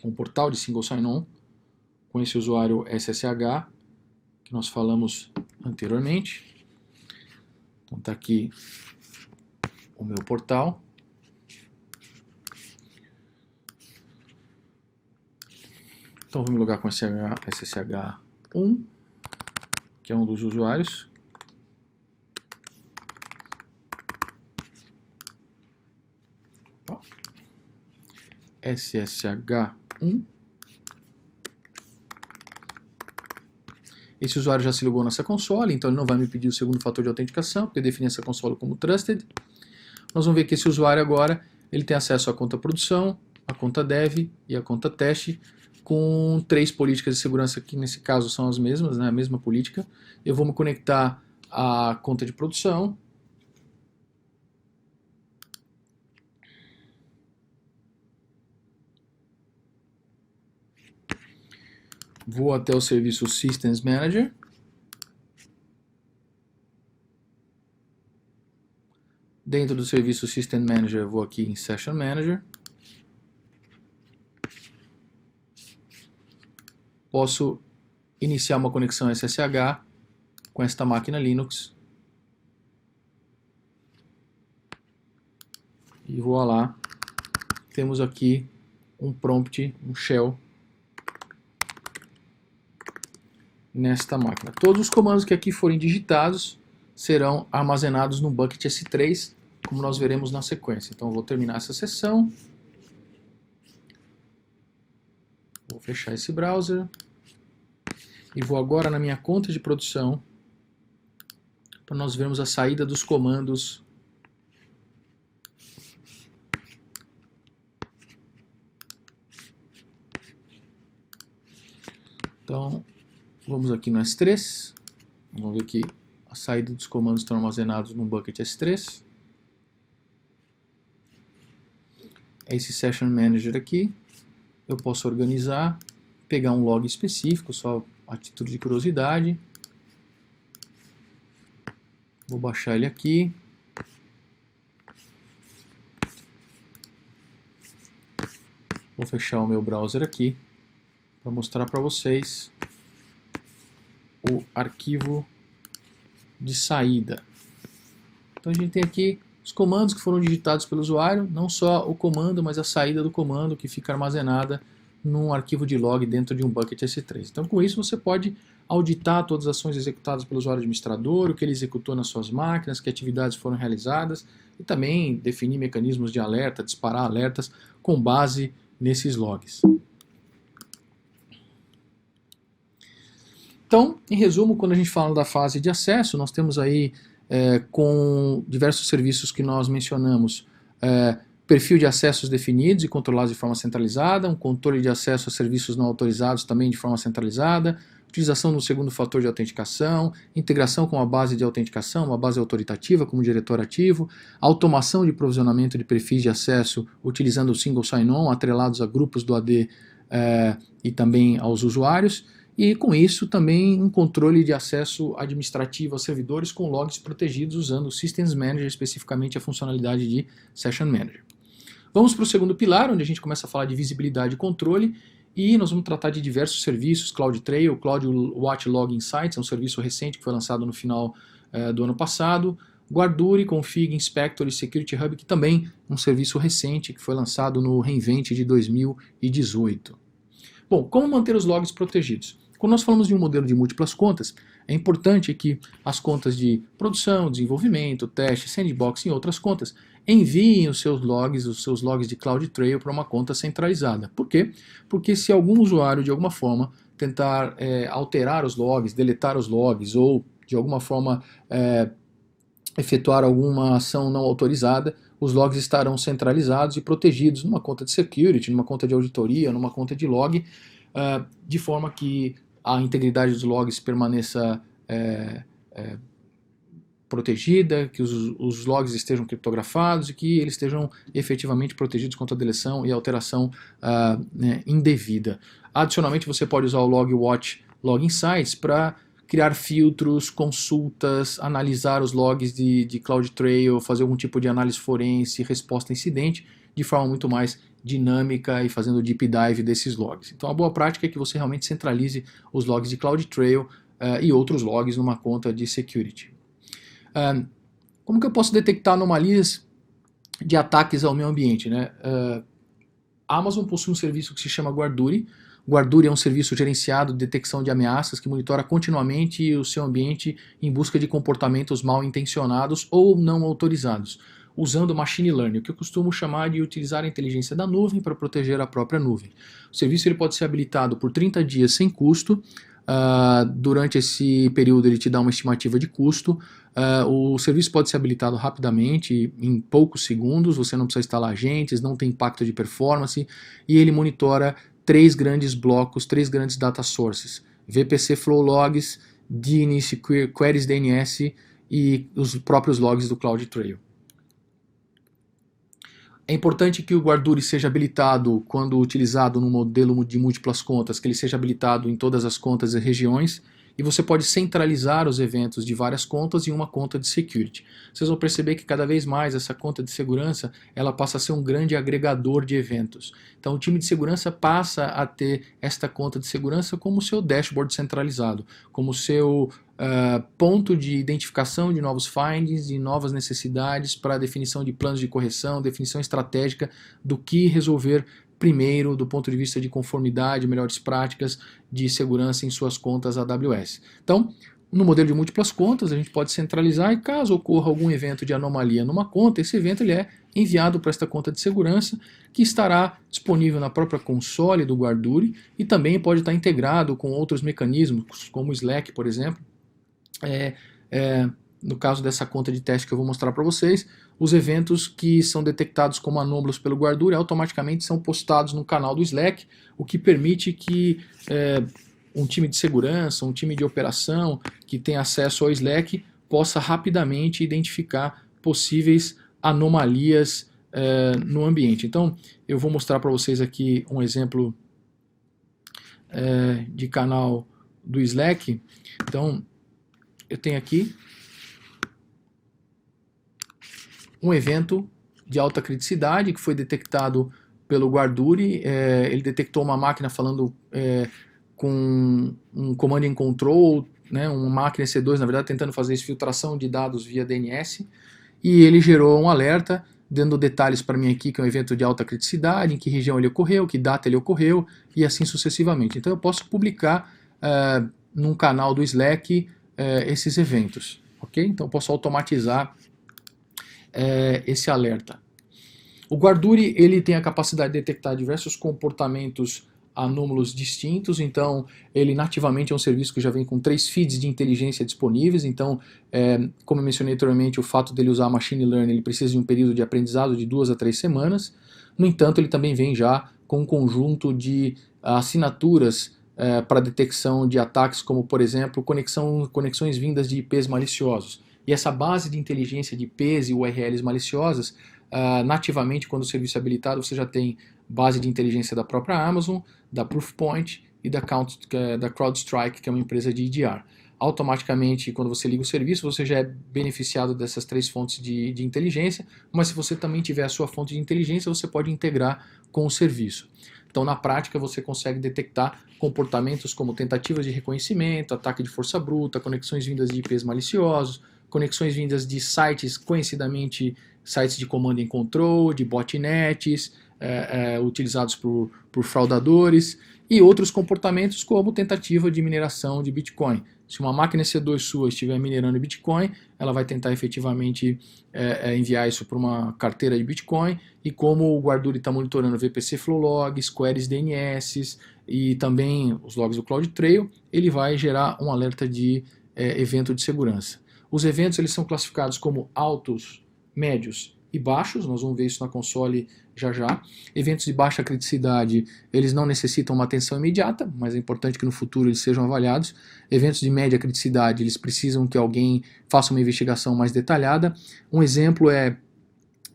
A: Com o portal de Single Sign-On, com esse usuário SSH que nós falamos anteriormente. Então está aqui o meu portal. Então vou me logar com SSH1, que é um dos usuários. SSH1. Esse usuário já se logou nessa console, então ele não vai me pedir o segundo fator de autenticação, porque eu defini essa console como trusted. Nós vamos ver que esse usuário agora ele tem acesso à conta produção, à conta dev e à conta teste, com 3 políticas de segurança que nesse caso são as mesmas, né, a mesma política. Eu vou me conectar à conta de produção. Vou até o serviço Systems Manager. Dentro do serviço System Manager, vou aqui em Session Manager. Posso iniciar uma conexão SSH com esta máquina Linux. E vou lá. Temos aqui um prompt, um shell, nesta máquina. Todos os comandos que aqui forem digitados serão armazenados no bucket S3, como nós veremos na sequência. Então eu vou terminar essa sessão. Vou fechar esse browser. E vou agora na minha conta de produção, para nós vermos a saída dos comandos . Então, vamos aqui no S3, vamos ver que a saída dos comandos estão armazenados no bucket S3. Esse Session Manager aqui, eu posso organizar, pegar um log específico, só a título de curiosidade. Vou baixar ele aqui. Vou fechar o meu browser aqui, para mostrar para vocês o arquivo de saída. Então a gente tem aqui os comandos que foram digitados pelo usuário, não só o comando, mas a saída do comando que fica armazenada num arquivo de log dentro de um bucket S3. Então, com isso, você pode auditar todas as ações executadas pelo usuário administrador, o que ele executou nas suas máquinas, que atividades foram realizadas, e também definir mecanismos de alerta, disparar alertas com base nesses logs. Então, em resumo, quando a gente fala da fase de acesso, nós temos aí, com diversos serviços que nós mencionamos, perfil de acessos definidos e controlados de forma centralizada, um controle de acesso a serviços não autorizados também de forma centralizada, utilização do segundo fator de autenticação, integração com a base de autenticação, uma base autoritativa como diretor ativo, automação de provisionamento de perfis de acesso utilizando o single sign-on, atrelados a grupos do AD e também aos usuários, e com isso também um controle de acesso administrativo aos servidores com logs protegidos usando o Systems Manager, especificamente a funcionalidade de Session Manager. Vamos para o segundo pilar, onde a gente começa a falar de visibilidade e controle, e nós vamos tratar de diversos serviços, CloudTrail, CloudWatch Log Insights, é um serviço recente que foi lançado no final do ano passado, Guarduri, Config, Inspector e Security Hub, que também é um serviço recente que foi lançado no reInvent de 2018. Bom, como manter os logs protegidos? Quando nós falamos de um modelo de múltiplas contas, é importante que as contas de produção, desenvolvimento, teste, sandbox e outras contas enviem os seus logs de CloudTrail para uma conta centralizada. Por quê? Porque se algum usuário de alguma forma tentar alterar os logs, deletar os logs ou de alguma forma efetuar alguma ação não autorizada, os logs estarão centralizados e protegidos numa conta de security, numa conta de auditoria, numa conta de log, de forma que a integridade dos logs permaneça protegida, que os logs estejam criptografados e que eles estejam efetivamente protegidos contra a deleção e alteração indevida. Adicionalmente, você pode usar o LogWatch Log Insights para criar filtros, consultas, analisar os logs de CloudTrail, fazer algum tipo de análise forense, resposta a incidente, de forma muito mais dinâmica e fazendo deep dive desses logs. Então a boa prática é que você realmente centralize os logs de CloudTrail e outros logs numa conta de security. Como que eu posso detectar anomalias de ataques ao meu ambiente, né? A Amazon possui um serviço que se chama Guarduri. Guarduri é um serviço gerenciado de detecção de ameaças que monitora continuamente o seu ambiente em busca de comportamentos mal intencionados ou não autorizados, usando machine learning, o que eu costumo chamar de utilizar a inteligência da nuvem para proteger a própria nuvem. O serviço ele pode ser habilitado por 30 dias sem custo. Durante esse período ele te dá uma estimativa de custo. O serviço pode ser habilitado rapidamente, em poucos segundos, você não precisa instalar agentes, não tem impacto de performance, e ele monitora 3 grandes blocos, 3 grandes data sources: VPC Flow Logs, DNS, Queries DNS e os próprios logs do CloudTrail. É importante que o Guarduri seja habilitado quando utilizado no modelo de múltiplas contas, que ele seja habilitado em todas as contas e regiões, e você pode centralizar os eventos de várias contas em uma conta de security. Vocês vão perceber que cada vez mais essa conta de segurança ela passa a ser um grande agregador de eventos. Então o time de segurança passa a ter esta conta de segurança como seu dashboard centralizado, como seu ponto de identificação de novos findings e novas necessidades para a definição de planos de correção, definição estratégica do que resolver primeiro do ponto de vista de conformidade, melhores práticas de segurança em suas contas AWS. Então, no modelo de múltiplas contas, a gente pode centralizar e caso ocorra algum evento de anomalia numa conta, esse evento ele é enviado para esta conta de segurança que estará disponível na própria console do Guarduri e também pode estar integrado com outros mecanismos, como o Slack, por exemplo. No caso dessa conta de teste que eu vou mostrar para vocês, os eventos que são detectados como anômalos pelo Guarduri automaticamente são postados no canal do Slack, o que permite que um time de segurança, um time de operação que tem acesso ao Slack possa rapidamente identificar possíveis anomalias no ambiente. Então eu vou mostrar para vocês aqui um exemplo de canal do Slack. Então eu tenho aqui um evento de alta criticidade que foi detectado pelo Guarduri. Ele detectou uma máquina falando com um command and control, né, uma máquina EC2, na verdade, tentando fazer exfiltração de dados via DNS, e ele gerou um alerta dando detalhes para mim aqui que é um evento de alta criticidade, em que região ele ocorreu, que data ele ocorreu, e assim sucessivamente. Então eu posso publicar num canal do Slack esses eventos, ok? Então eu posso automatizar esse alerta. O Guarduri ele tem a capacidade de detectar diversos comportamentos anômalos distintos, então ele nativamente é um serviço que já vem com 3 feeds de inteligência disponíveis, então como eu mencionei anteriormente, o fato dele usar machine learning, ele precisa de um período de aprendizado de 2 a 3 semanas, no entanto ele também vem já com um conjunto de assinaturas para detecção de ataques, como por exemplo conexões vindas de IPs maliciosos, e essa base de inteligência de IPs e URLs maliciosas, nativamente quando o serviço é habilitado você já tem base de inteligência da própria Amazon, da Proofpoint e da CrowdStrike, que é uma empresa de EDR. Automaticamente, quando você liga o serviço, você já é beneficiado dessas 3 fontes de inteligência, mas se você também tiver a sua fonte de inteligência, você pode integrar com o serviço. Então, na prática, você consegue detectar comportamentos como tentativas de reconhecimento, ataque de força bruta, conexões vindas de IPs maliciosos, conexões vindas de sites, conhecidamente sites de command and control, de botnets, utilizados por fraudadores, e outros comportamentos como tentativa de mineração de Bitcoin. Se uma máquina C2 sua estiver minerando Bitcoin, ela vai tentar efetivamente enviar isso para uma carteira de Bitcoin, e como o Guarduri está monitorando VPC Flow Logs, queries DNS e também os logs do CloudTrail, ele vai gerar um alerta de evento de segurança. Os eventos eles são classificados como altos, médios e baixos, nós vamos ver isso na console já já. Eventos de baixa criticidade, eles não necessitam uma atenção imediata, mas é importante que no futuro eles sejam avaliados. Eventos de média criticidade, eles precisam que alguém faça uma investigação mais detalhada. Um exemplo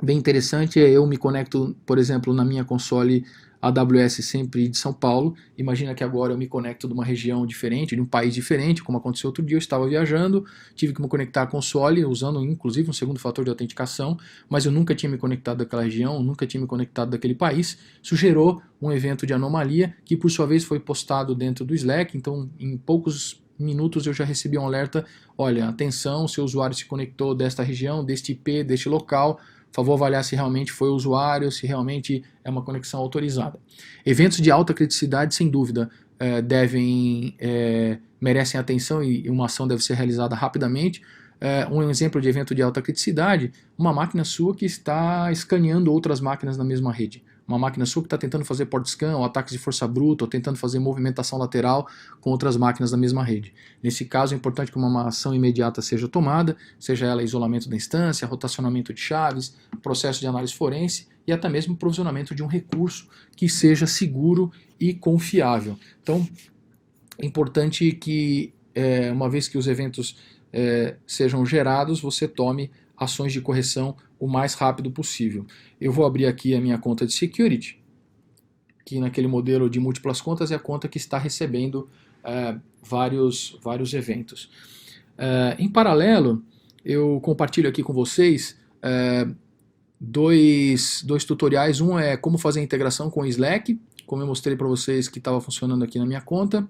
A: bem interessante, eu me conecto, por exemplo, na minha console AWS sempre de São Paulo. Imagina que agora eu me conecto de uma região diferente, de um país diferente, como aconteceu outro dia, eu estava viajando, tive que me conectar à console, usando inclusive um segundo fator de autenticação, mas eu nunca tinha me conectado daquela região, nunca tinha me conectado daquele país. Isso gerou um evento de anomalia, que por sua vez foi postado dentro do Slack, então em poucos minutos eu já recebi um alerta, olha, atenção, seu usuário se conectou desta região, deste IP, deste local, favor avaliar se realmente foi o usuário, se realmente é uma conexão autorizada. Eventos de alta criticidade, sem dúvida, merecem atenção e uma ação deve ser realizada rapidamente. Um exemplo de evento de alta criticidade, uma máquina sua que está escaneando outras máquinas na mesma rede. Uma máquina sua que está tentando fazer port scan, ou ataques de força bruta, ou tentando fazer movimentação lateral com outras máquinas da mesma rede. Nesse caso é importante que uma ação imediata seja tomada, seja ela isolamento da instância, rotacionamento de chaves, processo de análise forense e até mesmo provisionamento de um recurso que seja seguro e confiável. Então é importante que, uma vez que os eventos sejam gerados, você tome ações de correção o mais rápido possível. Eu vou abrir aqui a minha conta de security, que naquele modelo de múltiplas contas é a conta que está recebendo vários eventos. Em paralelo, eu compartilho aqui com vocês dois tutoriais. Um é como fazer a integração com o Slack, como eu mostrei para vocês que estava funcionando aqui na minha conta.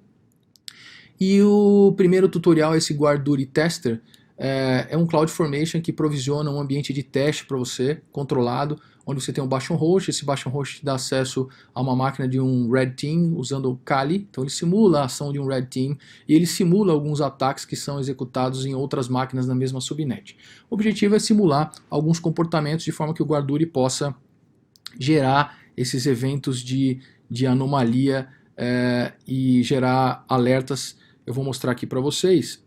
A: E o primeiro tutorial é esse Guarduri Tester. É um CloudFormation que provisiona um ambiente de teste para você, controlado, onde você tem um Bastion Host. Esse Bastion Host dá acesso a uma máquina de um Red Team usando o Kali. Então ele simula a ação de um Red Team e ele simula alguns ataques que são executados em outras máquinas na mesma subnet. O objetivo é simular alguns comportamentos de forma que o Guarduri possa gerar esses eventos de anomalia e gerar alertas. Eu vou mostrar aqui para vocês.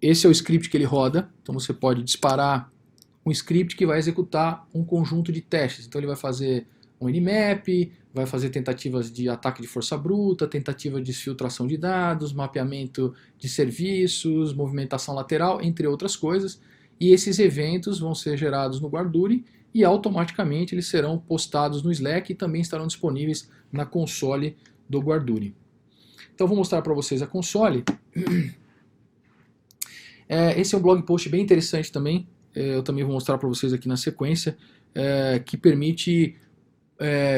A: Esse é o script que ele roda, então você pode disparar um script que vai executar um conjunto de testes. Então ele vai fazer um Nmap, vai fazer tentativas de ataque de força bruta, tentativa de exfiltração de dados, mapeamento de serviços, movimentação lateral, entre outras coisas. E esses eventos vão ser gerados no Guarduri e automaticamente eles serão postados no Slack e também estarão disponíveis na console do Guarduri. Então vou mostrar para vocês a console. Esse é um blog post bem interessante também, eu também vou mostrar para vocês aqui na sequência, que permite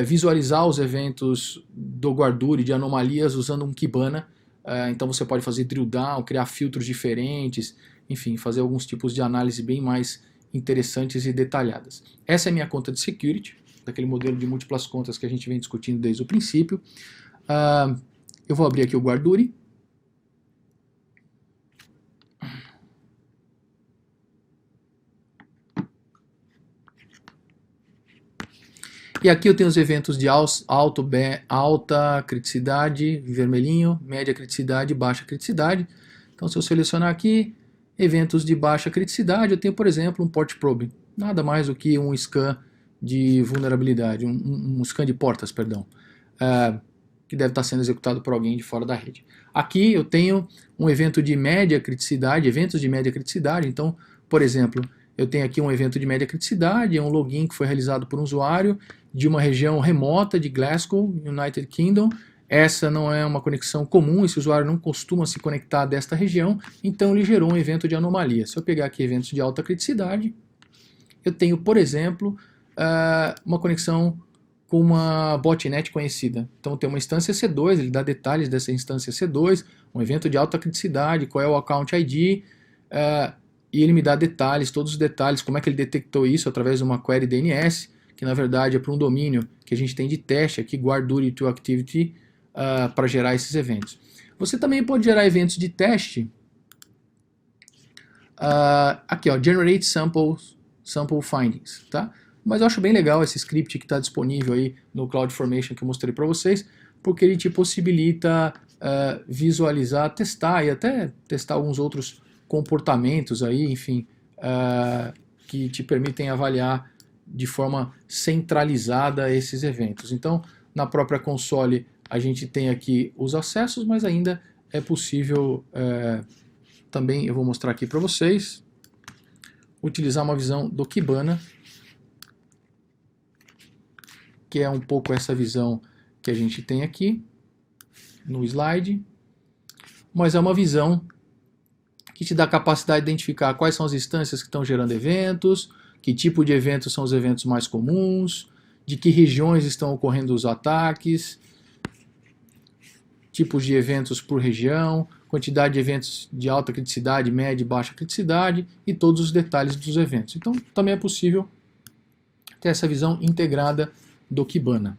A: visualizar os eventos do Guarduri de anomalias usando um Kibana. Então você pode fazer drill down, criar filtros diferentes enfim, fazer alguns tipos de análise bem mais interessantes e detalhadas. Essa é a minha conta de security, daquele modelo de múltiplas contas que a gente vem discutindo desde o princípio. Eu vou abrir aqui o Guarduri. E aqui eu tenho os eventos de alta criticidade, vermelhinho, média criticidade, baixa criticidade. Então, se eu selecionar aqui, eventos de baixa criticidade, eu tenho, por exemplo, um port probe. Nada mais do que um scan de vulnerabilidade, um scan de portas, perdão, que deve estar sendo executado por alguém de fora da rede. Aqui eu tenho um evento de média criticidade, eventos de média criticidade. Então, por exemplo, eu tenho aqui um evento de média criticidade, é um login que foi realizado por um usuário de uma região remota de Glasgow, United Kingdom. Essa não é uma conexão comum, esse usuário não costuma se conectar desta região, então ele gerou um evento de anomalia. Se eu pegar aqui eventos de alta criticidade, eu tenho, por exemplo, uma conexão com uma botnet conhecida. Então tem uma instância C2, ele dá detalhes dessa instância C2, um evento de alta criticidade, qual é o account ID, e ele me dá detalhes, todos os detalhes, como é que ele detectou isso através de uma query DNS, que na verdade é para um domínio que a gente tem de teste aqui, Guarduri to Activity, para gerar esses eventos. Você também pode gerar eventos de teste, aqui ó, Generate Sample Findings, tá? Mas eu acho bem legal esse script que está disponível aí no CloudFormation que eu mostrei para vocês, porque ele te possibilita visualizar, testar e até testar alguns outros comportamentos aí, enfim, que te permitem avaliar de forma centralizada esses eventos. Então, na própria console a gente tem aqui os acessos, mas ainda é possível também, eu vou mostrar aqui para vocês, utilizar uma visão do Kibana, que é um pouco essa visão que a gente tem aqui no slide, mas é uma visão que te dá a capacidade de identificar quais são as instâncias que estão gerando eventos, que tipo de eventos são os eventos mais comuns, de que regiões estão ocorrendo os ataques, tipos de eventos por região, quantidade de eventos de alta criticidade, média e baixa criticidade e todos os detalhes dos eventos. Então também é possível ter essa visão integrada do Kibana.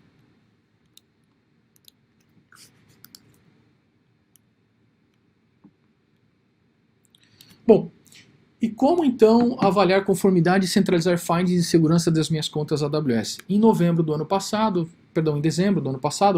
A: Bom, e como então avaliar conformidade e centralizar findings de segurança das minhas contas AWS? Em dezembro do ano passado,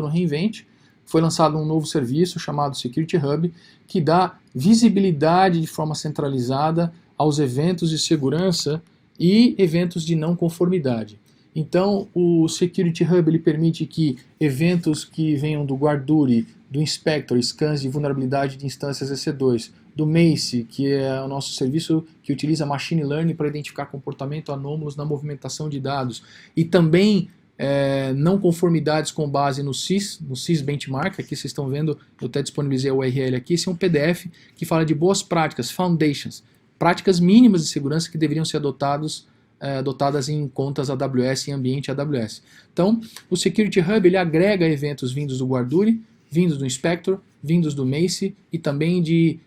A: no reInvent, foi lançado um novo serviço chamado Security Hub, que dá visibilidade de forma centralizada aos eventos de segurança e eventos de não conformidade. Então, o Security Hub ele permite que eventos que venham do Guarduri, do Inspector, scans de vulnerabilidade de instâncias EC2, do Mace, que é o nosso serviço que utiliza Machine Learning para identificar comportamento anômalos na movimentação de dados, e também não conformidades com base no CIS Benchmark, aqui vocês estão vendo, eu até disponibilizei a URL aqui, esse é um PDF que fala de boas práticas, foundations, práticas mínimas de segurança que deveriam ser adotadas em contas AWS, em ambiente AWS. Então, o Security Hub ele agrega eventos vindos do Guarduri, vindos do Inspector, vindos do Mace e também de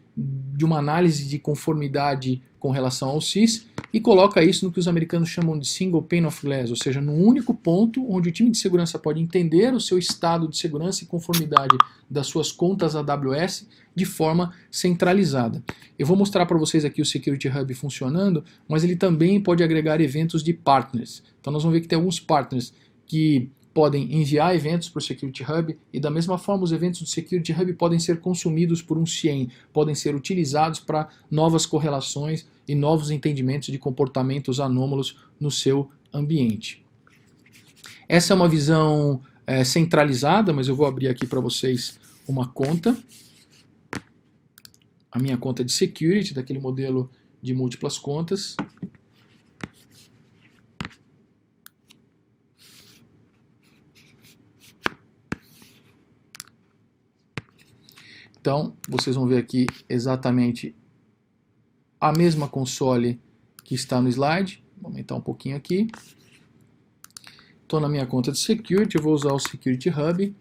A: uma análise de conformidade com relação ao CIS e coloca isso no que os americanos chamam de single pane of glass, ou seja, num único ponto onde o time de segurança pode entender o seu estado de segurança e conformidade das suas contas AWS de forma centralizada. Eu vou mostrar para vocês aqui o Security Hub funcionando, mas ele também pode agregar eventos de partners. Então nós vamos ver que tem alguns partners que podem enviar eventos para o Security Hub e da mesma forma os eventos do Security Hub podem ser consumidos por um CIEM, podem ser utilizados para novas correlações e novos entendimentos de comportamentos anômalos no seu ambiente. Essa é uma visão centralizada, mas eu vou abrir aqui para vocês uma conta, a minha conta de Security, daquele modelo de múltiplas contas. Então, vocês vão ver aqui exatamente a mesma console que está no slide. Vou aumentar um pouquinho aqui. Estou na minha conta de Security, eu vou usar o Security Hub.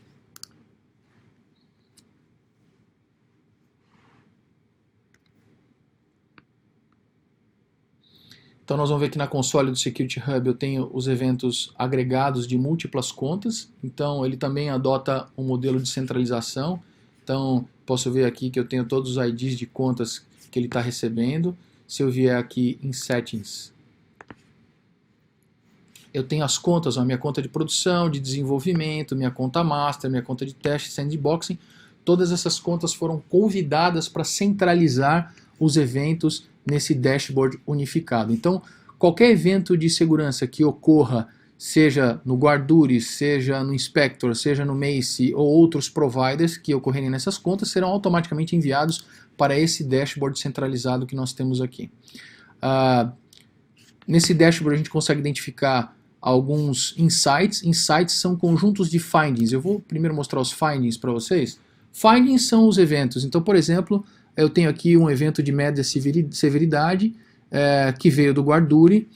A: Então nós vamos ver que na console do Security Hub eu tenho os eventos agregados de múltiplas contas, então ele também adota um modelo de centralização, então posso ver aqui que eu tenho todos os IDs de contas que ele está recebendo. Se eu vier aqui em Settings, eu tenho as contas, a minha conta de produção, de desenvolvimento, minha conta master, minha conta de teste, sandboxing. Todas essas contas foram convidadas para centralizar os eventos nesse dashboard unificado. Então, qualquer evento de segurança que ocorra, seja no Guarduri, seja no Inspector, seja no Macie ou outros providers que ocorrerem nessas contas, serão automaticamente enviados para esse dashboard centralizado que nós temos aqui. Nesse dashboard a gente consegue identificar alguns insights. Insights são conjuntos de findings. Eu vou primeiro mostrar os findings para vocês. Findings são os eventos. Então, por exemplo, eu tenho aqui um evento de média severidade que veio do Guarduri,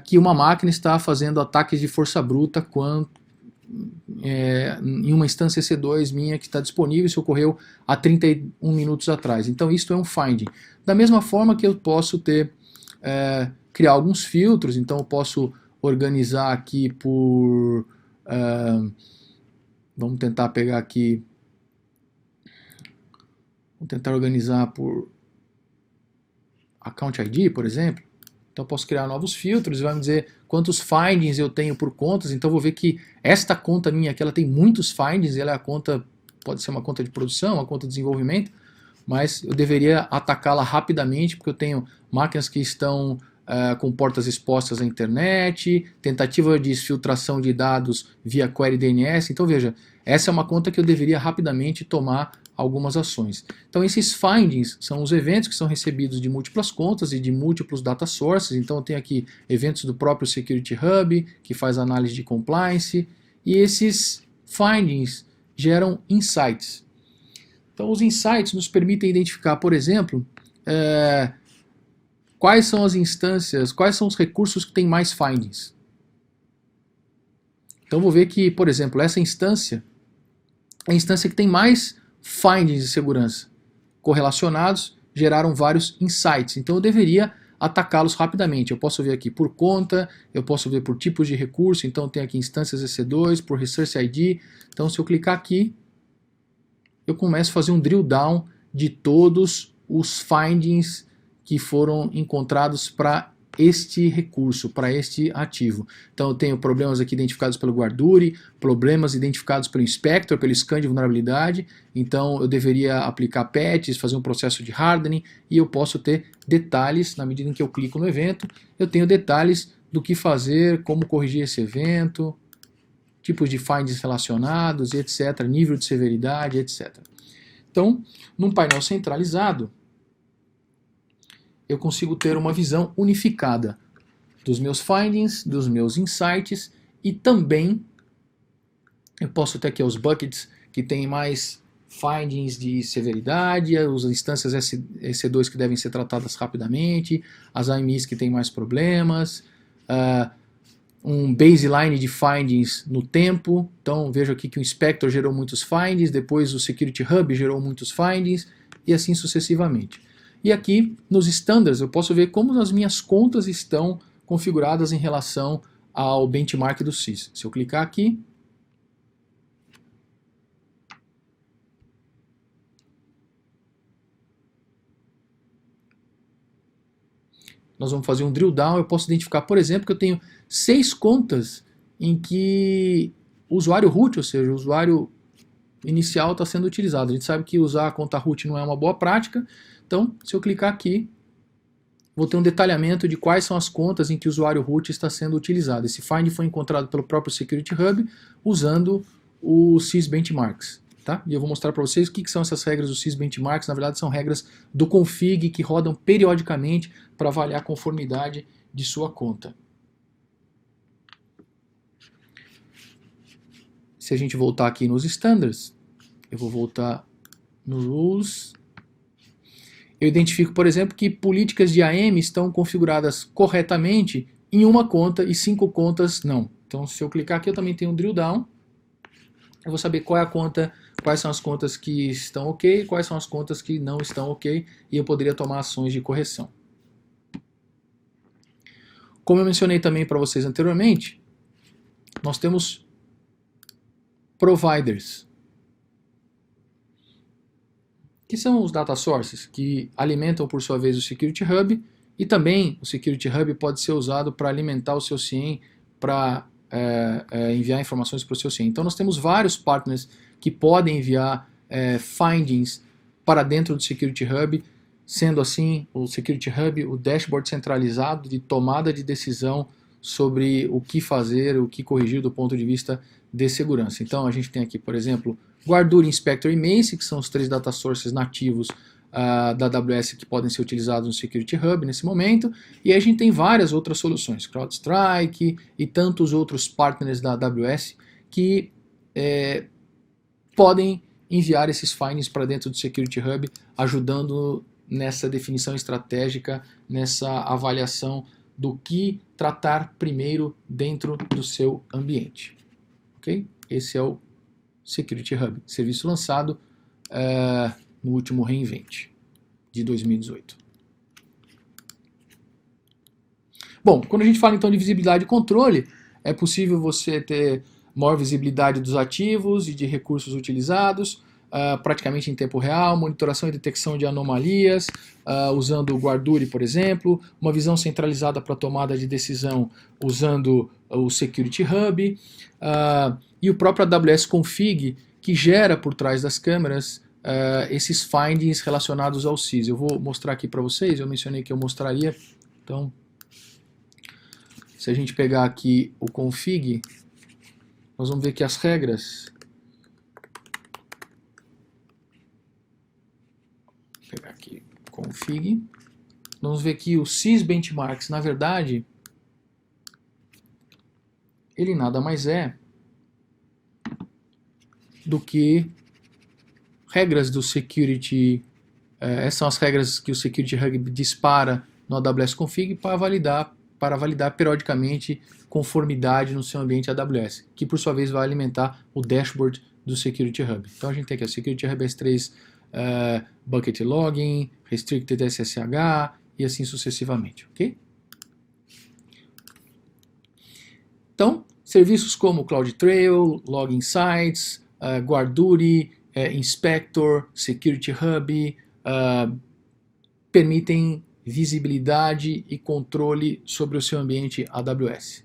A: que uma máquina está fazendo ataques de força bruta em uma instância EC2 minha que está disponível, isso ocorreu há 31 minutos atrás. Então, isto é um finding. Da mesma forma que eu posso criar alguns filtros, então eu posso organizar aqui por... vamos tentar pegar aqui... Vou tentar organizar por Account ID, por exemplo. Então eu posso criar novos filtros e vai me dizer quantos findings eu tenho por contas. Então eu vou ver que esta conta minha aqui, ela tem muitos findings, ela é a conta, pode ser uma conta de produção, uma conta de desenvolvimento, mas eu deveria atacá-la rapidamente, porque eu tenho máquinas que estão com portas expostas à internet, tentativa de exfiltração de dados via query DNS. Então veja, essa é uma conta que eu deveria rapidamente tomar algumas ações. Então esses findings são os eventos que são recebidos de múltiplas contas e de múltiplos data sources. Então eu tenho aqui eventos do próprio Security Hub, que faz análise de compliance, e esses findings geram insights. Então os insights nos permitem identificar, por exemplo, quais são as instâncias, quais são os recursos que têm mais findings. Então vou ver que, por exemplo, essa instância é a instância que tem mais findings de segurança correlacionados, geraram vários insights. Então eu deveria atacá-los rapidamente. Eu posso ver aqui por conta, eu posso ver por tipos de recurso, então tem aqui instâncias EC2, por Resource ID. Então se eu clicar aqui, eu começo a fazer um drill down de todos os findings que foram encontrados para este recurso, para este ativo. Então eu tenho problemas aqui identificados pelo Guarduri, problemas identificados pelo Inspector, pelo scan de vulnerabilidade, então eu deveria aplicar patches, fazer um processo de hardening, e eu posso ter detalhes, na medida em que eu clico no evento, eu tenho detalhes do que fazer, como corrigir esse evento, tipos de findings relacionados, etc., nível de severidade, etc. Então, num painel centralizado, eu consigo ter uma visão unificada dos meus findings, dos meus insights, e também eu posso ter aqui os buckets que tem mais findings de severidade, as instâncias EC2 que devem ser tratadas rapidamente, as AMIs que têm mais problemas, um baseline de findings no tempo. Então vejo aqui que o Inspector gerou muitos findings, depois o Security Hub gerou muitos findings, e assim sucessivamente. E aqui nos standards eu posso ver como as minhas contas estão configuradas em relação ao benchmark do SIS. Se eu clicar aqui, nós vamos fazer um drill down. Eu posso identificar, por exemplo, que eu tenho 6 contas em que o usuário root, ou seja, o usuário inicial está sendo utilizado. A gente sabe que usar a conta root não é uma boa prática. Então, se eu clicar aqui, vou ter um detalhamento de quais são as contas em que o usuário root está sendo utilizado. Esse find foi encontrado pelo próprio Security Hub usando o SIS Benchmarks. Tá? E eu vou mostrar para vocês o que são essas regras do SIS Benchmarks. Na verdade, são regras do config que rodam periodicamente para avaliar a conformidade de sua conta. Se a gente voltar aqui nos standards, eu vou voltar no rules. Eu identifico, por exemplo, que políticas de AM estão configuradas corretamente em uma conta e 5 contas não. Então, se eu clicar aqui, eu também tenho um drill down. Eu vou saber qual é a conta, quais são as contas que estão ok, quais são as contas que não estão ok, e eu poderia tomar ações de correção. Como eu mencionei também para vocês anteriormente, nós temos providers, que são os data sources, que alimentam por sua vez o Security Hub, e também o Security Hub pode ser usado para alimentar o seu CIEM, para enviar informações para o seu CIEM. Então nós temos vários partners que podem enviar findings para dentro do Security Hub, sendo assim o Security Hub o dashboard centralizado de tomada de decisão sobre o que fazer, o que corrigir do ponto de vista de segurança. Então a gente tem aqui, por exemplo, Guarduri, Inspector e Mace, que são os 3 data sources nativos da AWS que podem ser utilizados no Security Hub nesse momento, e aí a gente tem várias outras soluções, CrowdStrike e tantos outros partners da AWS que podem enviar esses findings para dentro do Security Hub, ajudando nessa definição estratégica, nessa avaliação do que tratar primeiro dentro do seu ambiente. Okay? Esse é o Security Hub, serviço lançado no último reInvent de 2018. Bom, quando a gente fala então de visibilidade e controle, é possível você ter maior visibilidade dos ativos e de recursos utilizados, praticamente em tempo real, monitoração e detecção de anomalias, usando o Guarduri, por exemplo, uma visão centralizada para tomada de decisão usando o Security Hub, e o próprio AWS Config, que gera por trás das câmeras esses findings relacionados ao CIS. Eu vou mostrar aqui para vocês, eu mencionei que eu mostraria, então, se a gente pegar aqui o config, nós vamos ver que as regras, vou pegar aqui config, vamos ver que o CIS Benchmarks, na verdade, ele nada mais é do que regras do Security, essas são as regras que o Security Hub dispara no AWS Config para validar periodicamente conformidade no seu ambiente AWS, que por sua vez vai alimentar o dashboard do Security Hub. Então a gente tem aqui o Security Hub S3 Bucket Logging, Restricted SSH e assim sucessivamente, ok? Então, serviços como CloudTrail, Log Insights, Guarduri, Inspector, Security Hub, permitem visibilidade e controle sobre o seu ambiente AWS.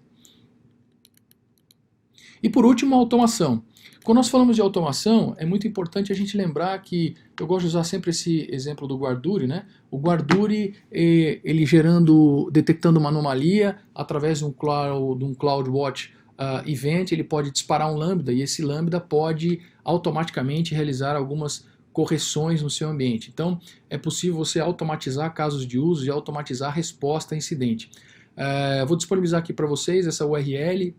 A: E por último, a automação. Quando nós falamos de automação, é muito importante a gente lembrar que, eu gosto de usar sempre esse exemplo do Guarduri, né? O Guarduri, ele detectando uma anomalia através de um CloudWatch event, ele pode disparar um lambda, e esse lambda pode automaticamente realizar algumas correções no seu ambiente. Então, é possível você automatizar casos de uso e automatizar a resposta a incidente. Vou disponibilizar aqui para vocês essa URL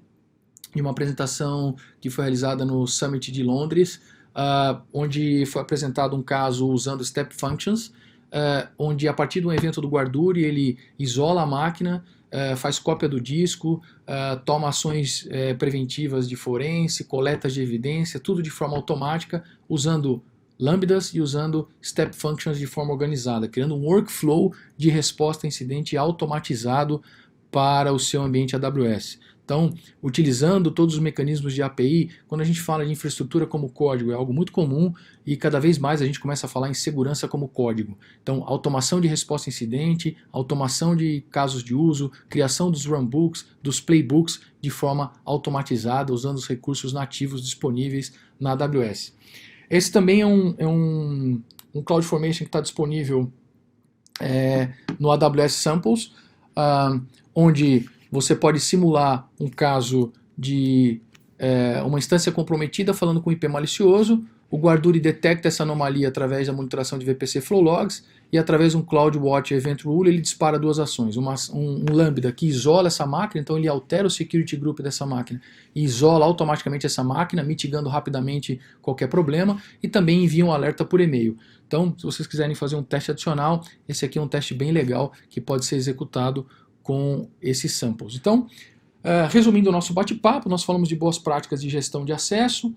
A: de uma apresentação que foi realizada no Summit de Londres, onde foi apresentado um caso usando Step Functions, onde a partir de um evento do Guarduri ele isola a máquina, faz cópia do disco, toma ações preventivas de forense, coletas de evidência, tudo de forma automática, usando lambdas e usando step functions de forma organizada, criando um workflow de resposta a incidente automatizado para o seu ambiente AWS. Então, utilizando todos os mecanismos de API, quando a gente fala de infraestrutura como código, é algo muito comum e cada vez mais a gente começa a falar em segurança como código. Então, automação de resposta a incidente, automação de casos de uso, criação dos runbooks, dos playbooks de forma automatizada, usando os recursos nativos disponíveis na AWS. Esse também é um CloudFormation que está disponível no AWS Samples, onde você pode simular um caso de uma instância comprometida falando com IP malicioso. O Guarduri detecta essa anomalia através da monitoração de VPC Flow Logs e através de um CloudWatch Event Rule ele dispara duas ações. Um lambda que isola essa máquina, então ele altera o security group dessa máquina e isola automaticamente essa máquina, mitigando rapidamente qualquer problema, e também envia um alerta por e-mail. Então, se vocês quiserem fazer um teste adicional, esse aqui é um teste bem legal que pode ser executado com esses samples. Então, resumindo o nosso bate-papo, nós falamos de boas práticas de gestão de acesso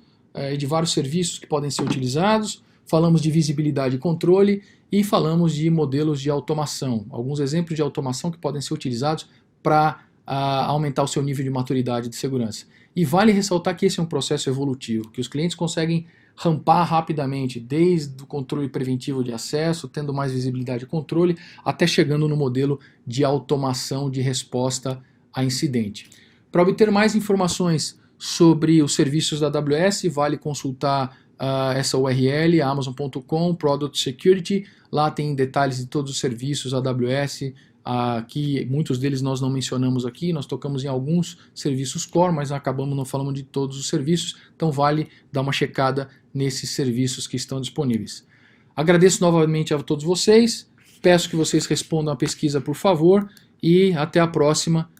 A: e de vários serviços que podem ser utilizados, falamos de visibilidade e controle e falamos de modelos de automação, alguns exemplos de automação que podem ser utilizados para a aumentar o seu nível de maturidade de segurança. E vale ressaltar que esse é um processo evolutivo, que os clientes conseguem rampar rapidamente, desde o controle preventivo de acesso, tendo mais visibilidade e controle, até chegando no modelo de automação de resposta a incidente. Para obter mais informações sobre os serviços da AWS, vale consultar essa URL, amazon.com, Product Security. Lá tem detalhes de todos os serviços AWS, que muitos deles nós não mencionamos aqui, nós tocamos em alguns serviços core, mas acabamos não falando de todos os serviços, então vale dar uma checada nesses serviços que estão disponíveis. Agradeço novamente a todos vocês, peço que vocês respondam a pesquisa por favor, e até a próxima.